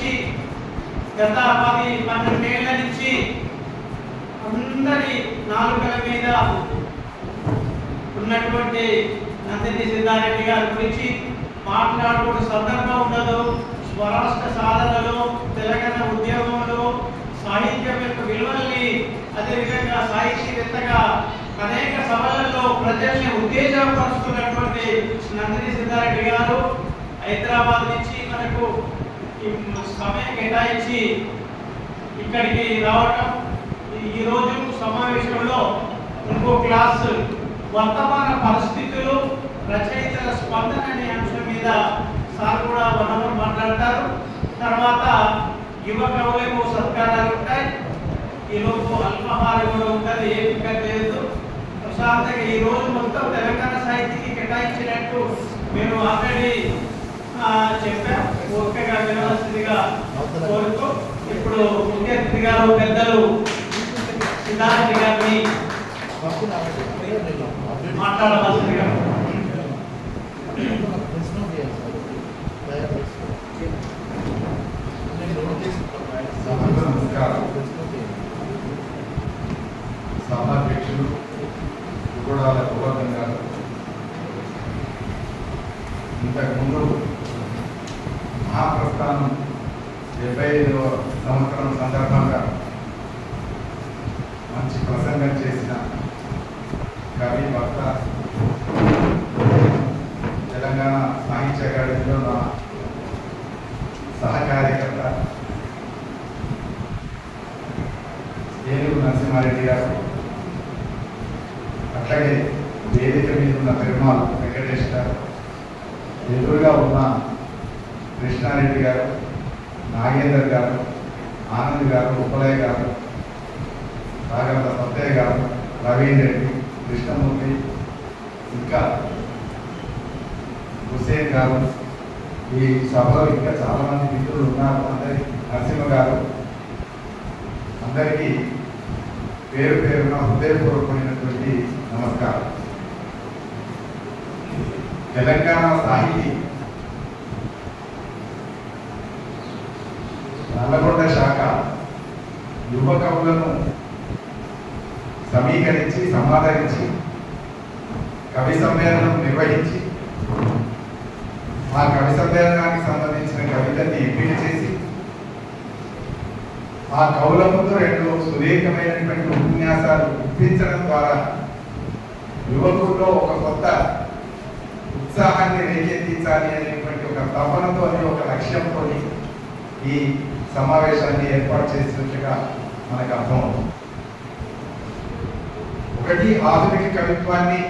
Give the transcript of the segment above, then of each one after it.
నుంచి గత 10-12 ఏళ్ల నుంచి అందరి నాలుకల మీద ఉన్నటువంటి నందిని సిద్ధారెడ్డి గారి గురించి మాట్లాడుకునే సందర్భం ఉండదు. స్వరాష్ట్ర సాధనలో, తెలంగాణ ఉద్యమంలో సాహిత్యం యొక్క విలువల్ని, అదేవిధంగా సాహిత్యవేత్తగా అనేక సభలలో ప్రజల్ని ఉత్తేజపరుస్తున్నటువంటి నందిని సిద్ధారెడ్డి గారు హైదరాబాద్ నుంచి మనకు సమయం కేటాయించి ఇక్కడికి రావటం, ఈ రోజు సమావేశంలో ఇంకో క్లాస్ వర్తమాన పరిస్థితులు, రచయితల స్పందన అనే అంశం మీద సార్ కూడా 1 అవర్ మాట్లాడతారు. తర్వాత యువ కవులకు సత్కారాలు ఉంటాయి. ఈరోజు అల్పాహారం కూడా ఉంటుంది, ఏ ఫికర్ లేదు. ప్రశాంతంగా ఈ రోజు మొత్తం తెలంగాణ సాహిత్యానికి కేటాయించినట్టు మేము ఆల్రెడీ చెప్పాం. ఓపికగా వినవలసిందిగా కోరుతూ ఇప్పుడు ముఖ్య అతిథిగా పెద్దలు సిద్ధారెడ్డి గారిని మాట్లాడవలసిందిగా. నమస్కారం. సభాధ్యక్షులు గుడాల గోవర్ధన్ గారు, ఇంతకుముందు మహాప్రస్థానం 75వ సంవత్సరం సందర్భంగా మంచి ప్రసంగం చేసిన కవి, వక్త, తెలంగాణ సాహిత్య అకాడమీలో నా సహకార్యకర్త ఏనుగు నరసింహారెడ్డి గారు, అట్లాగే వేదిక మీద ఉన్న పెరుమాళ్ వెంకటేష్ గారు, ఎదురుగా ఉన్న కృష్ణారెడ్డి గారు, నాగేందర్ గారు, ఆనంద్ గారు, ఉపలయ్య గారు, రాగంత సత్తయ్య గారు, రవీంద్ర రెడ్డి, కృష్ణమూర్తి, ఇంకా హుసేన్ గారు, ఈ సభలో ఇంకా చాలామంది మిత్రులు ఉన్నారు. అందరి నరసింహ గారు, అందరికీ పేరు పేరున హృదయపూర్వకమైనటువంటి నమస్కారం. తెలంగాణ సాహితీ నల్లగొండ శాఖ యువ కవులను సమీకరించి సమాదరించి కవి సమ్మేళనం నిర్వహించి ఆ కవి సమ్మేళనానికి సంబంధించిన కవితల్ని ఎంపిక చేసి ఆ కవుల ముందు 2 సుదీర్ఘమైనటువంటి ఉపన్యాసాలు ఇప్పించడం ద్వారా యువకుల్లో ఒక కొత్త ఉత్సాహాన్ని రేకెత్తించాలి అనేటువంటి ఒక తపనతో, ఒక లక్ష్యంతో ఈ సమావేశాన్ని ఏర్పాటు చేసినట్లుగా మనకు అర్థమవుతుంది. ఒకటి, ఆధునిక కవిత్వాన్ని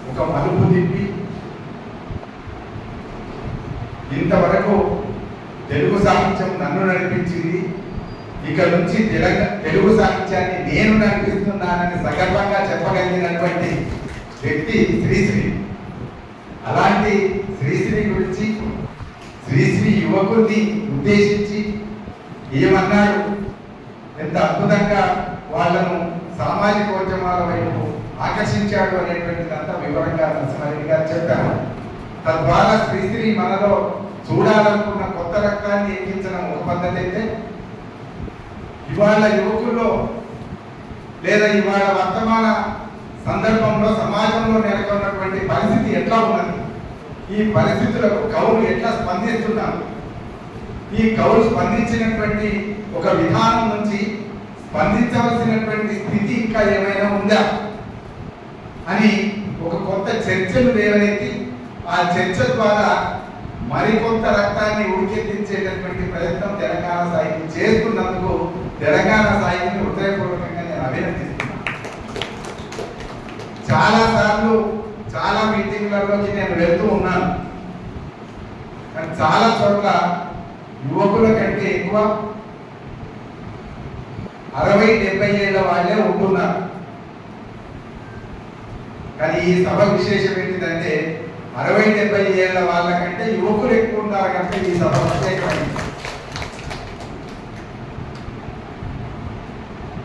ఒక మలుపు తిప్పి ఇంతవరకు తెలుగు సాహిత్యం నన్ను నడిపించింది, ఇక నుంచి తెలుగు సాహిత్యాన్ని నేను నడిపిస్తున్నానని సగర్వంగా చెప్పగలిగినటువంటి వ్యక్తి శ్రీశ్రీ. అలాంటి శ్రీశ్రీ గురించి, శ్రీశ్రీ యువకుల్ని ఉద్దేశించి ఏమన్నాడు, ఎంత అద్భుతంగా వాళ్ళను సామాజికోద్యమాల వైపు ఆకర్షించాడు అనేటువంటిదంతా వివరంగా నరసింహారెడ్డి గారు చెప్పారు. తద్వారా శ్రీశ్రీ మనలో చూడాలనుకున్న కొత్త రక్తాన్ని ఎక్కించడం ఒక పద్ధతి అయితే, ఇవాళ యువకుల్లో లేదా ఇవాళ వర్తమాన సందర్భంలో సమాజంలో నెలకొన్నటువంటి పరిస్థితి ఎట్లా ఉన్నది, ఈ పరిస్థితులకు కవులు ఎట్లా స్పందిస్తున్నారు, ఈ కవులు స్పందించినటువంటి ఒక విధానం నుంచి స్పందించవలసినటువంటి స్థితి ఇంకా ఏమైనా ఉందా అని ఒక కొత్త చర్చను లేవనెత్తి ఆ చర్చ ద్వారా మరికొంత రక్తాన్ని ఉడికెత్తించేటటువంటి ప్రయత్నం తెలంగాణ సాహిత్యం చేస్తున్నందుకు తెలంగాణ సాహిత్యం హృదయపూర్వకంగా నేను అభినందిస్తున్నాను. చాలా సార్లు చాలా మీటింగ్లలోకి నేను వెళ్తూ ఉన్నాను, కానీ చాలా చోట్ల యువకుల కంటే ఎక్కువ 60-70 ఏళ్ల వాళ్ళే ఉంటున్నారు. కానీ ఈ సభ విశేషం ఏంటిదంటే 60-70 ఏళ్ల వాళ్ళకంటే యువకులు ఎక్కువ ఉన్నారు కనుక ఈ సభ ప్రత్యేకమైంది.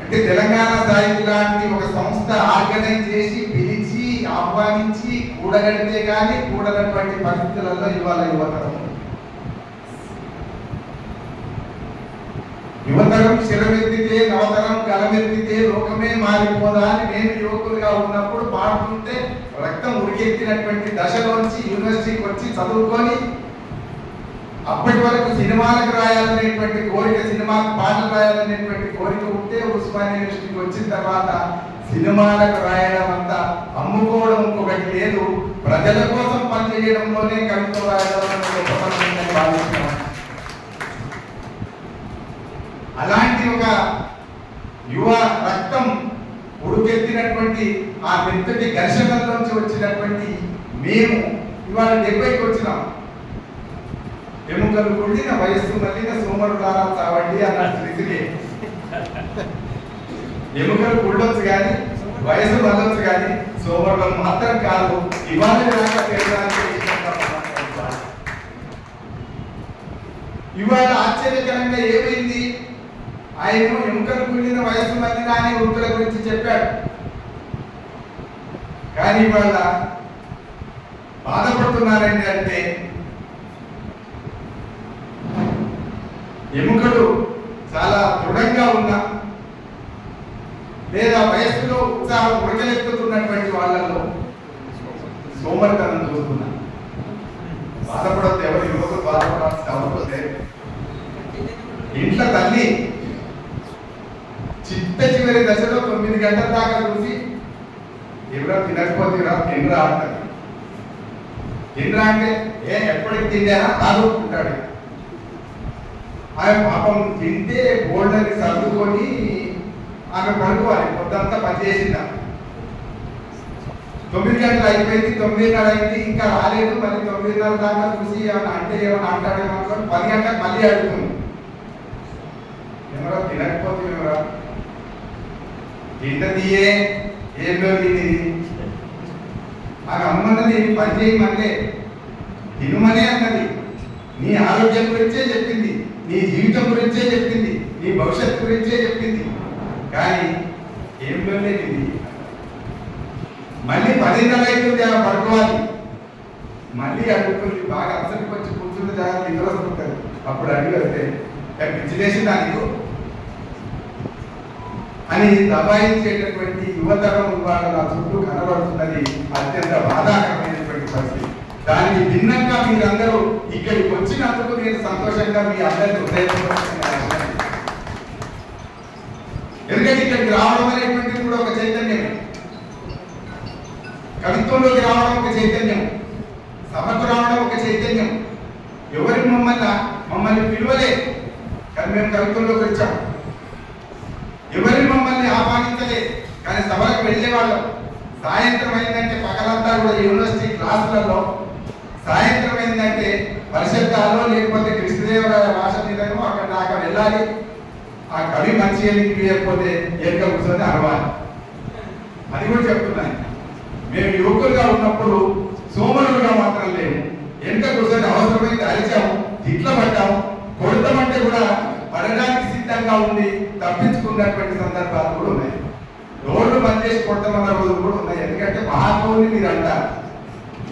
అంటే తెలంగాణ సాహిత్య లాంటి ఒక సంస్థ ఆర్గనైజ్ చేసి పిలిచి ఆహ్వానించి కూడగడితే కానీ కూడనటువంటి పరిస్థితులలో ఇవాళ యువతరం. యువతరం శిరమెత్తితే నవతరం గలమెత్తితే లోకమే మారిపోదా అని నేను యువకులుగా ఉన్నప్పుడు పాడుతుంటే రక్తం ఉరికెత్తినటువంటి దశలోంచి యూనివర్సిటీకి వచ్చి చదువుకొని అప్పటి వరకు సినిమాలకు రాయాలనేటువంటి కోరిక, సినిమాకు పాటలు రాయాలనేటువంటి కోరిక ఉంటే ఉస్మానియా యూనివర్సిటీకి వచ్చిన తర్వాత సినిమాలకు రాయడం అంతా అమ్ముకోవడం ఇంకొకటి లేదు, ప్రజల కోసం పనిచేయడంలోనే కవిత్వం రాయడం గొప్పతనం భావిస్తున్నాం. అలాంటి ఒక యువ రక్తం ఉడుకెత్తినటువంటి ఆ మెత్తటి ఘర్షణలోంచి వచ్చినటువంటి మేము ఇవాళ 70కి వచ్చినాం. ఎముకలు కుళ్ళిన వయస్సు మళ్ళిన సోమరు ద్వారా చావండి అన్నట్టు స్థితికి ఎముకలు కుళ్ళొచ్చు కానీ వయసు మళ్ళొచ్చు కానీ సోమరులు మాత్రం కాదు. ఇవాళ ఇవాళ ఆశ్చర్యకరంగా ఏమైంది, ఆయన ఎముకలు కుళ్ళిన వయస్సు మళ్ళిన అని వృత్తుల గురించి చెప్పాడు. కానీ ఇవాళ బాధపడుతున్నారండి అంటే ఎముకలు చాలా దృఢంగా ఉన్నా లేదా వయస్సులో ఉత్సాహం ఉడకలెత్తుతున్నటువంటి వాళ్ళలో సోమరితనం చూస్తున్నా. బాధపడద్దు, ఎవరు యువకులు బాధపడాల్సిన అవసరం లేదు. ఇంట్లో తల్లి చిట్ట చివరి దశలో 9 గంటల దాకా చూసి ఎవరో తినకపోతేరా తినరా అంటారు. తినరా అంటే ఎప్పటికి తిండారా ఆదుకుంటాడు. ఆమె పాపం తింటే బోల్డర్ని సర్దుకొని ఆమె పడుకోవాలి. పొద్దంతా పనిచేసిందా, 9 గంటలు అయిపోయింది, 9:30 అయింది, ఇంకా రాలేదు. మళ్ళీ 9:30 దాకా చూసి ఏమన్నా అంటే ఏమన్నా అంటాడేమో అనుకోని 10 గంటలకు మళ్ళీ అడుగుతుంది, ఎవరో తినకపోతే ఎవరా తింటదియే ఏందో తిని ఆమె అమ్మన్నది పని చేయమనే తినుమనే అన్నది. నీ ఆరోగ్యం గురించే చెప్పింది, నీ జీవితం గురించే చెప్పింది, నీ భవిష్యత్తు గురించే చెప్పింది. కానీ ఏం లేదు. మళ్ళీ 10:30 అవుతుంది, ఆమె పడుకోవాలి. మళ్ళీ అడుగుతుంది, బాగా అసలు వచ్చి కూర్చుంటే జాగ్రత్త నిద్ర వస్తుంటుంది. అప్పుడు అడిగి వస్తే పిచ్చిలేసి దానికి అని దబాయించేటటువంటి యువతరం ఇవాళ నా చుట్టూ కనబడుతున్నది. అత్యంత బాధాకరమైనటువంటి పరిస్థితి. దానికి భిన్నంగా మీరందరూ ఇక్కడికి వచ్చినందుకు నేను సంతోషంగా మీ అందరికీ హృదయపూర్వకంగా, ఎందుకంటే ఇక్కడికి రావడం అనేటువంటిది కూడా ఒక చైతన్యమే. కవిత్వంలోకి రావడం ఒక చైతన్యం, సభకు రావడం ఒక చైతన్యం. ఎవరి మమ్మల్ని పిలువలే కానీ మేము కవిత్వంలోకి వచ్చాం. ఎవరి మమ్మల్ని ఆహ్వానించలే కానీ సభలకు వెళ్ళేవాళ్ళం. సాయంత్రం అయిందంటే పగలంతా కూడా యూనివర్సిటీ క్లాసులలో, సాయంత్రం అయిందంటే పరిషత్తాలో లేకపోతే కృష్ణదేవరాయ భాష మీదనో అక్కడ దాకా వెళ్ళాలి. ఆ కవి మంచి ఎన్నిక లేకపోతే ఎన్నిక కూర్చొని అరవాలి. అది కూడా చెప్తున్నాను. మేము యువకులుగా ఉన్నప్పుడు సోమరులుగా మాత్రం లేము. ఎన్నిక కూర్చొని అవసరమైతే అరిచాము, తిట్ల పడ్డాము, కొడతామంటే కూడా పడడానికి సిద్ధంగా ఉండి తప్పించుకున్నటువంటి సందర్భాలు కూడా ఉన్నాయి. రోడ్లు బంద్ చేసి కొడతామన్న రోజులు కూడా ఉన్నాయి. ఎందుకంటే మహాకవుని మీరు అంటారు.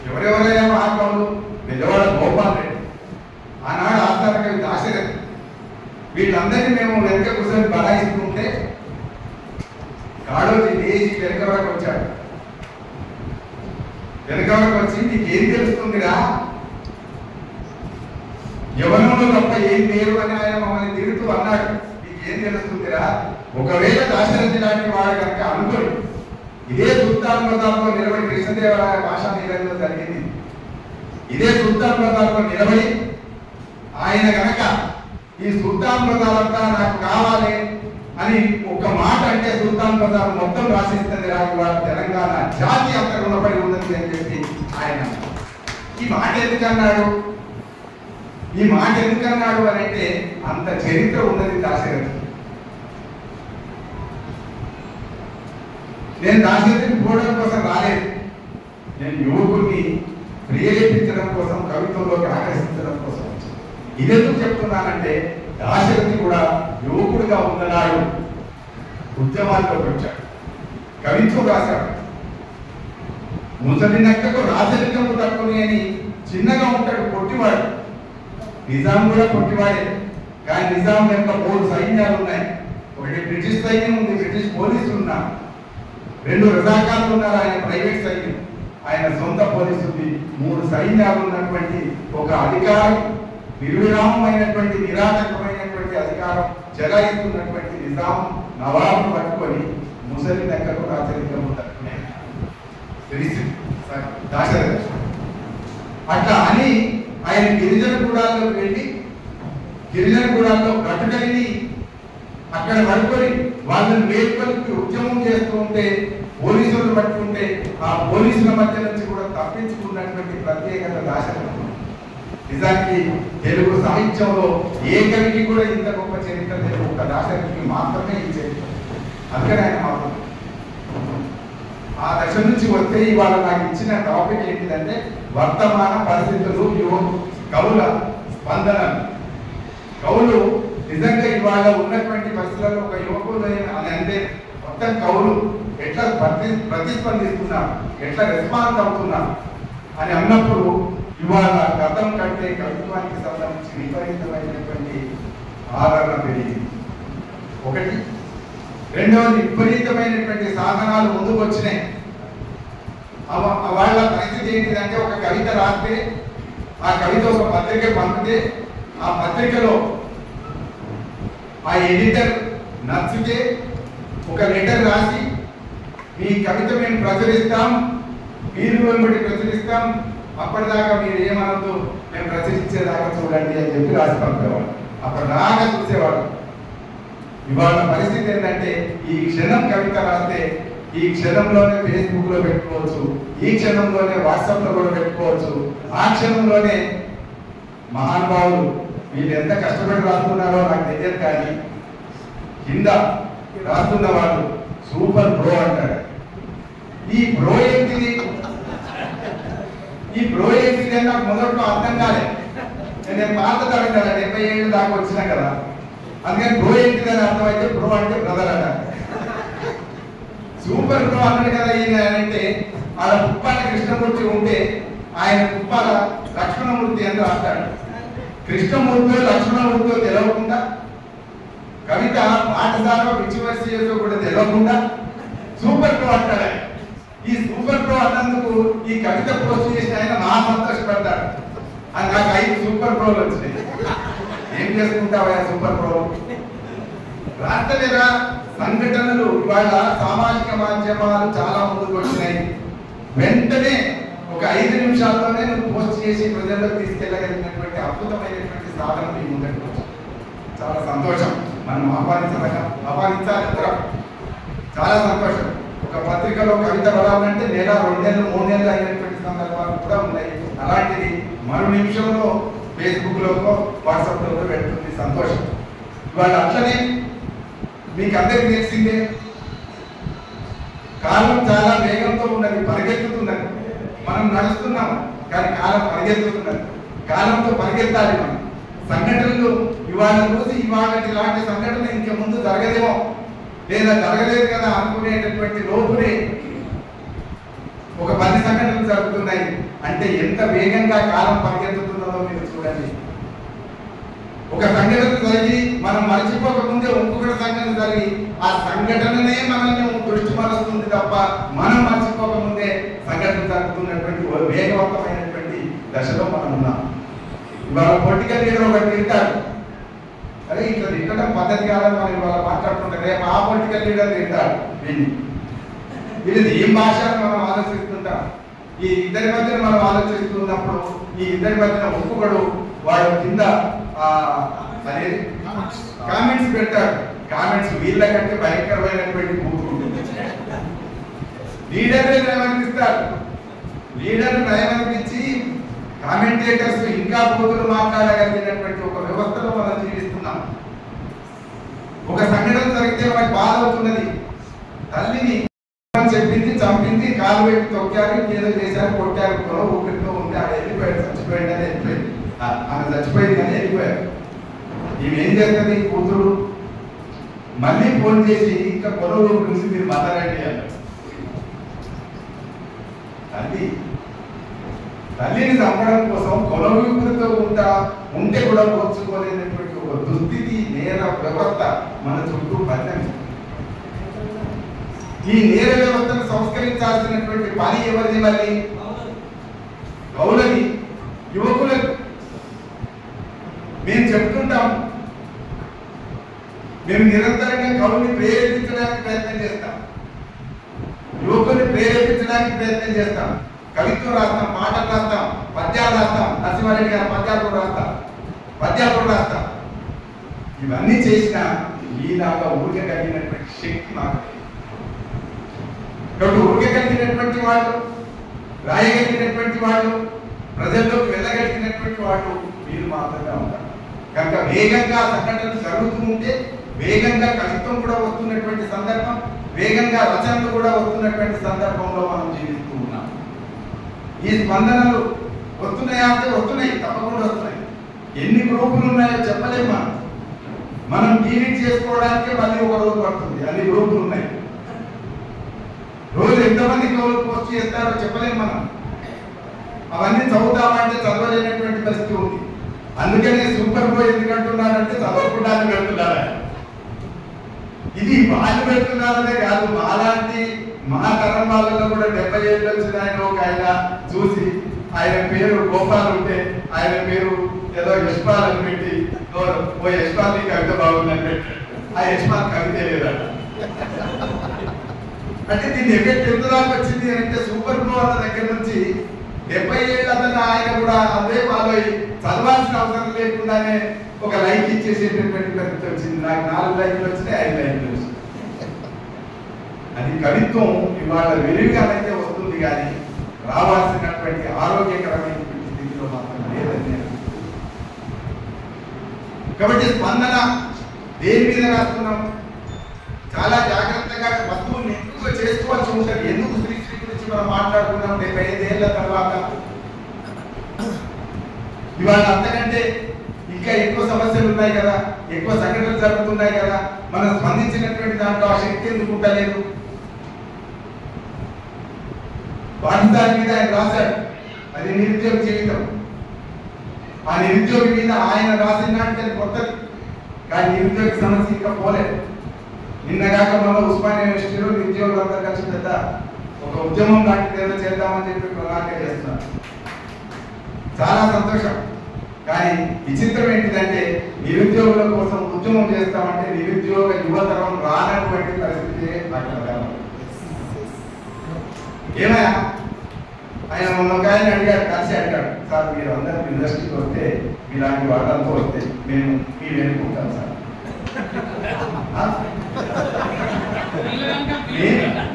ఎవరెవరైనా మహాకవులు, పెద్దవాళ్ళ గోపాల్ రెడ్డి, ఆనాడు ఆస్థాన కవి దాశరథి, వీళ్ళందరినీ మేము వెనక కూర్చొని బడాయిస్తుంటే కాడోజీ లేచి వెనక వరకు వచ్చాడు. వెనక వరకు వచ్చి నీకేం తెలుస్తుందిరా, యవనంలో తప్ప ఏం లేరు అని ఆయన మమ్మల్ని తిరుగుతూ అన్నాడు. నీకేం తెలుస్తుందిరా, ఒకవేళ దాశరథి లాంటి వాడు కనుక అనుకోని ఇదే సుల్తాన్ ప్రతాప్లో నిలబడి, కృష్ణదేవరాయ భాషా నిలయంలో జరిగింది, ఇదే సుల్తాన్ ప్రతాప్లో నిలబడి ఆయన కనుక ఈ సుల్తాన్ ప్రతాప్ నాకు కావాలి అని ఒక మాట అంటే సుల్తాన్ ప్రతాప్ మొత్తం రాసిస్తుంది రాజు తెలంగాణ జాతి అంతా రుణపడి ఉన్నది అని చెప్పి ఆయన ఈ మాట ఎందుకన్నాడు? ఈ మాట ఎందుకన్నాడు అని అంటే అంత చరిత్ర ఉన్నది దాశరథి. నేను దాశరథిని పోవడం కోసం రాలేదు, నేను యువకుల్ని ప్రేరేపించడం కోసం, కవిత్వంలోకి ఆకర్షించడం కోసం. ఇదెందుకు చెప్తున్నానంటే దాశరథి కూడా యువకుడిగా ఉన్ననాడు ఉద్యమాల్లోకి వచ్చాడు, కవిత్వం రాశాడు. ముసలి నక్కకు రాజరికము తక్కువని అని చిన్నగా ఉంటాడు, పొట్టివాడు. నిజాం కూడా పొట్టివాడే, కానీ నిజాం యొక్క 3 సైన్యాలు ఉన్నాయి. ఒకటి బ్రిటిష్ సైన్యం ఉంది, బ్రిటిష్ పోలీసులు ఉన్నారు, 2 రజాకార్లు ఉన్నారు, ఆయన ప్రైవేట్ సైన్యం, ఆయన సొంత పోలీసు ఉంది. 3 సైన్యాలు ఉన్నటువంటి ఒక అధికారం, నిర్విరామమైనటువంటి నిరాటకమైనటువంటి అధికారం చెలాయిస్తున్నటువంటి నిజాం నవాబు పట్టుకొని ముసలి దగ్గరకు రాచరికము తట్టుకునే దాశరథ. అట్లా అని ఆయన గిరిజన గూడాల్లోకి వెళ్ళి గిరిజన గూడాల్లో బ్రతకలిని అక్కడ పడుకొని వాళ్ళని మేల్కొలిపి ఉద్యమం చేస్తూ ఉంటే పోలీసులు పట్టుకుంటే ఆ పోలీసుల మధ్య నుంచి కూడా తప్పించుకున్నటువంటి ప్రత్యేకత దాశరథం. నిజానికి తెలుగు సాహిత్యంలో ఏ కవికి కూడా ఇంత గొప్ప చరిత్ర లేదు, ఒక దాశరథికి మాత్రమే ఈ చరిత్ర. అందుకని ఆయన మాత్రం ఆ దశ నుంచి వస్తే ఇవాళ నాకు ఇచ్చిన టాపిక్ ఏంటిదంటే వర్తమాన పరిస్థితులు కవుల స్పందన. కవులు నిజంగా ఇవాళ ఉన్నటువంటి పరిస్థితుల్లో ఒక యువకులు అని అంటే మొత్తం కవులు ఎట్లా ప్రతిస్పందిస్తున్నారు, ఎట్లా రెస్పాన్స్ అవుతున్నారు అని అన్నప్పుడు ఇవాళ గతం కంటే కవిత్వానికి సంబంధించి విపరీతమైనటువంటి ఆదరణ పెరిగింది. ఒకటి. రెండవది, విపరీతమైనటువంటి సాధనాలు ముందుకు వచ్చినాయి. వాళ్ళ పరిస్థితి ఏంటిదంటే ఒక కవిత రాస్తే ఆ కవిత ఒక పత్రిక పంపితే ఆ పత్రికలో ఆ ఎడిటర్ నచ్చితే ఒక లెటర్ రాసి మీ కవిత మేము ప్రచురిస్తాం, మీరు వెంబడి ప్రచురిస్తాం, అప్పటిదాకా మీరు ఏమనొద్దు, మేము ప్రచురించేదాకా చూడండి అని చెప్పి రాసి పంపేవాడు. అప్పటిదాకా చూసేవాడు. ఇవాళ పరిస్థితి ఏంటంటే ఈ క్షణం కవిత రాస్తే ఈ క్షణంలోనే ఫేస్బుక్ లో పెట్టుకోవచ్చు, ఈ క్షణంలోనే వాట్సాప్ లో కూడా పెట్టుకోవచ్చు, ఆ క్షణంలోనే మహానుభావులు వీళ్ళు ఎంత కష్టపడి రాస్తున్నారో నాకు తెలియదు కానీ కింద రాస్తున్న వాళ్ళు సూపర్ బ్రో అంటారు. ఈ బ్రో ఏంటిది, ఈ బ్రో ఏంటిది అని నాకు మొదట్లో అర్థం కాలేదు. నేను పాత తరం కదా, 70 ఏళ్ళు దాకా వచ్చినా కదా, అందుకని బ్రో ఏంటిదని అర్థమైతే బ్రో అంటే బ్రదర్ అట. సూపర్ బ్రో అన్నాడు కదా ఈయన అంటే ఆడ కుప్పాల కృష్ణమూర్తి ఉంటే ఆయన కుప్పాల లక్ష్మణమూర్తి అని రాస్తాడు. కృష్ణమూర్తి లక్ష్మణమూర్తితో తెలవకుండా కవిత పాఠశాల విచ్చివర్సిటీతో కూడా తెలవకుండా సూపర్ బ్రో అంటాడు. ఈ సూపర్ బ్రో అన్నందుకు ఈ కవిత పోస్ట్ చేసిన ఆయన మహా సంతోషపడతాడు. అని నాకు 5 సూపర్ బ్రోలు వచ్చినాయి. ఏం చేసుకుంటావా సూపర్ బ్రో? రాష్ట్రలేదా సంఘటనలు ఇవాళ సామాజిక మాధ్యమాలు చాలా ముందుకు వచ్చినాయి. వెంటనే ఒక 5 నిమిషాల్లోనే నువ్వు పోస్ట్ చేసి ప్రజల్లోకి తీసుకెళ్ళగలిగినటువంటి అద్భుతమైనటువంటి సాధన మీ ముందరికి వచ్చింది. చాలా సంతోషం. మనం ఆహ్వానించాలి కూడా. చాలా సంతోషం. ఒక పత్రికలో కవిత రావాలంటే 1 నెల 2 నెలలు 3 నెలలు అయినటువంటి సందర్భాలు కూడా ఉన్నాయి. అలాంటిది మరో నిమిషంలో ఫేస్బుక్ లో వాట్సాప్ లో పెడుతుంది. సంతోషం. ఇవాళ అట్లనే మీకు అందరికి తెలిసిందే కాలం చాలా వేగంతో ఉన్నది, పరిగెత్తుతున్నది. మనం నడుస్తున్నాం కానీ కాలం పరిగెత్తుతున్నది. కాలంతో పరిగెత్తాలి మనం. సంఘటనలు ఇవాళ చూసి ఇవాళ ఇలాంటి సంఘటన ఇంక ముందు జరగదేమో లేదా జరగలేదు కదా అనుకునేటటువంటి లోపునే ఒక 10 సంఘటనలు జరుగుతున్నాయి. అంటే ఎంత వేగంగా కాలం పరిగెత్తుతున్నదో మీరు చూడండి. ఒక సంఘటన జరిగి మనం మర్చిపోకముందే ఇంకొకటి సంఘటన జరిగి ఆ సంఘటననే మనల్ని దృష్టి మరుస్తుంది తప్ప మనం మర్చిపోకముందే సంఘటన జరుగుతున్నటువంటి వేగవంతమైనటువంటి దశలో మనం ఉన్నాం. ఇవాళ పొలిటికల్ లీడర్ ఒకటి తింటాడు, అరే ఇట్లా తిట్టడం పద్ధతి కాదని మనం ఇవాళ మాట్లాడుతుంటారు. రేపు ఆ పొలిటికల్ లీడర్ తింటాడు. వీళ్ళది ఏం భాష అని మనం ఆలోచిస్తుంటాం. ఈ ఇద్దరి మధ్యన మనం ఆలోచిస్తున్నప్పుడు ఈ ఇద్దరి మధ్యన ఒక్కొక్కడు వాడు కింద అనేది కామెంట్స్ పెట్టాడు. కామెంట్స్ వీళ్ళ కంటే భయంకరమైనటువంటి బూతులు ఉంటుంది. లీడర్ నయమనిపిస్తారు. లీడర్ నయమనిపించి కామెంటేటర్స్ ఇంకా బూతులు మాట్లాడగలిగినటువంటి ఒక వ్యవస్థలో మనం జీవిస్తున్నాం. ఒక సంఘటన జరిగితే మనకు బాధ అవుతున్నది. తల్లిని చెప్పింది, చంపింది, కాలు పెట్టి తొక్కారు, ఏదో చేశారు, కొట్టారు, పొలం ఊపిరితో ఉంది, ఆడ వెళ్ళిపోయాడు, చచ్చిపోయింది అని వెళ్ళిపోయింది. ఆమె చచ్చిపోయింది అని వెళ్ళిపోయారు. ఈమె ఏం చేస్తుంది? కూతురు మళ్ళీ ఫోన్ చేసి ఇంకా పొలం గురించి మీరు మాట్లాడండి అన్నారు. తల్లిని చంపడం కోసం కొలవీపులతో ఉంటే కూడా పోర్చుకోలేనటువంటి ఒక దుస్థితి వ్యవస్థ మన చుట్టూ పరిణమిస్తుంది. ఈ నేర వ్యవస్థను సంస్కరించాల్సినటువంటి పని ఎవరిది? మరి గౌలది, యువకులకు. మేము చెప్తుంటాం, మేము నిరంతరంగా కవుల్ని ప్రేరేపించడానికి ప్రయత్నం చేస్తాం, యువకుల్ని ప్రేరేపించడానికి ప్రయత్నం చేస్తాం. కవిత్వం రాస్తాం, పాటలు రాస్తాం, పద్యాలు రాస్తాం. నరసింహారెడ్డి గారు పద్యాలు కూడా రాస్తాం. ఇవన్నీ చేసిన ఈలాగా ఊరికగలిగినటువంటి శక్తి మాకు. కాబట్టి ఊరికగలిగినటువంటి వాళ్ళు, రాయగలిగినటువంటి వాళ్ళు, ప్రజల్లోకి వెళ్ళగలిగినటువంటి వాళ్ళు మీరు మాత్రమే ఉంటారు. కనుక వేగంగా సంఘటనలు జరుగుతూ ఉంటే, వేగంగా కవిత్వం కూడా వస్తున్నటువంటి సందర్భం, వేగంగా రచనలు కూడా వస్తున్నటువంటి సందర్భంలో మనం జీవిస్తూ ఉన్నాం. ఈ స్పందనలు వస్తున్నాయా అంటే వస్తున్నాయి, తప్పకుండా వస్తున్నాయి. ఎన్ని గ్రూపులు ఉన్నాయో చెప్పలేము. మనం డిలీట్ చేసుకోవడానికి మళ్ళీ ఒక రోజు పడుతుంది. అన్ని గ్రూపులు ఉన్నాయి. రోజు ఎంతమంది కవులు పోస్ట్ చేస్తారో చెప్పలేము మనం. అవన్నీ చదువుతామంటే చదవలేనటువంటి పరిస్థితి ఉంది. అందుకనే సూపర్ బో ఎందుకు అంటున్నారంటే చదవకుండా పెడుతున్నారా? ఇది వాళ్ళు పెడుతున్నారనే కాదు, మాలాంటి మా తరం వాళ్ళలో కూడా 70 ఏళ్ళు వచ్చిన ఆయన ఒక ఆయన చూసి, ఆయన పేరు గోపాల్ ఉంటే ఆయన పేరు ఏదో యశ్పాల్ అని పెట్టి, ఓ యశ్పాల్ నీ కవిత బాగుందని పెట్టి, ఆ యశ్పాల్ కవిత లేదట. అంటే దీని ఎఫెక్ట్ ఎంత దాకా వచ్చింది అంటే, సూపర్ బ్లో అన్న దగ్గర నుంచి 70 ఏళ్ళు అతను ఆయన కూడా అదే ఫాలో అయ్యి చదవాల్సిన అవసరం లేకుండానే ఒక లైక్ ఇచ్చేసేటటువంటి పరిస్థితి వచ్చింది. నాకు 4 లైక్లు వచ్చినాయి, 5 లైక్లు వచ్చినాయి. అది కవిత్వం ఇవాళ వెలుగుగానైతే వస్తుంది, కానీ రావాల్సినటువంటి ఆరోగ్యకరమైనటువంటి స్థితిలో మాత్రం లేదని. కాబట్టి స్పందన దేని మీద రాస్తున్నాం? చాలా జాగ్రత్తగా వస్తువుని ఎందుకు చేసుకోవాల్సి ఉంటుంది. ఎందుకు శ్రీశ్రీ గురించి మనం మాట్లాడుకున్నాం 75 ఏళ్ల తర్వాత? ఇవాళ అంతకంటే ఇంకా ఎక్కువ సమస్యలు ఉన్నాయి కదా, ఎక్కువ సంఘటనలు జరుగుతున్నాయి కదా, మనం స్పందించినటువంటి దాంట్లో ఆ శక్తి ఎందుకు ఉండలేదు? పాకిస్తాన్ మీద ఆయన రాశాడు, అది నిరుద్యోగ జీవితం. ఆ నిరుద్యోగి మీద ఆయన రాసిన నాటికి కొత్తది, కానీ నిరుద్యోగ సమస్య ఇంకా పోలేదు. నిన్నగాక మన ఉస్మానియా యూనివర్సిటీలో నిరుద్యోగులందరూ కలిసి పెద్ద ఒక ఉద్యమం లాంటిది ఏదో చేద్దామని చెప్పి ప్రణాళిక చేస్తున్నారు. చాలా సంతోషం. కానీ విచిత్రం ఏంటిదంటే, నిరుద్యోగుల కోసం ఉద్యమం చేస్తామంటే నిరుద్యోగ యువతరం రానటువంటి పరిస్థితి అక్కడ. ఏమయ్యా, ఆయన ఒక ఆయన అడిగాడు, కలిసి అడిగాడు, సార్ మీరు అందరూ యూనివర్సిటీకి వస్తే, మీలాంటి వాళ్ళంతా వస్తే మేము మీ వెనుకుంటాం సార్.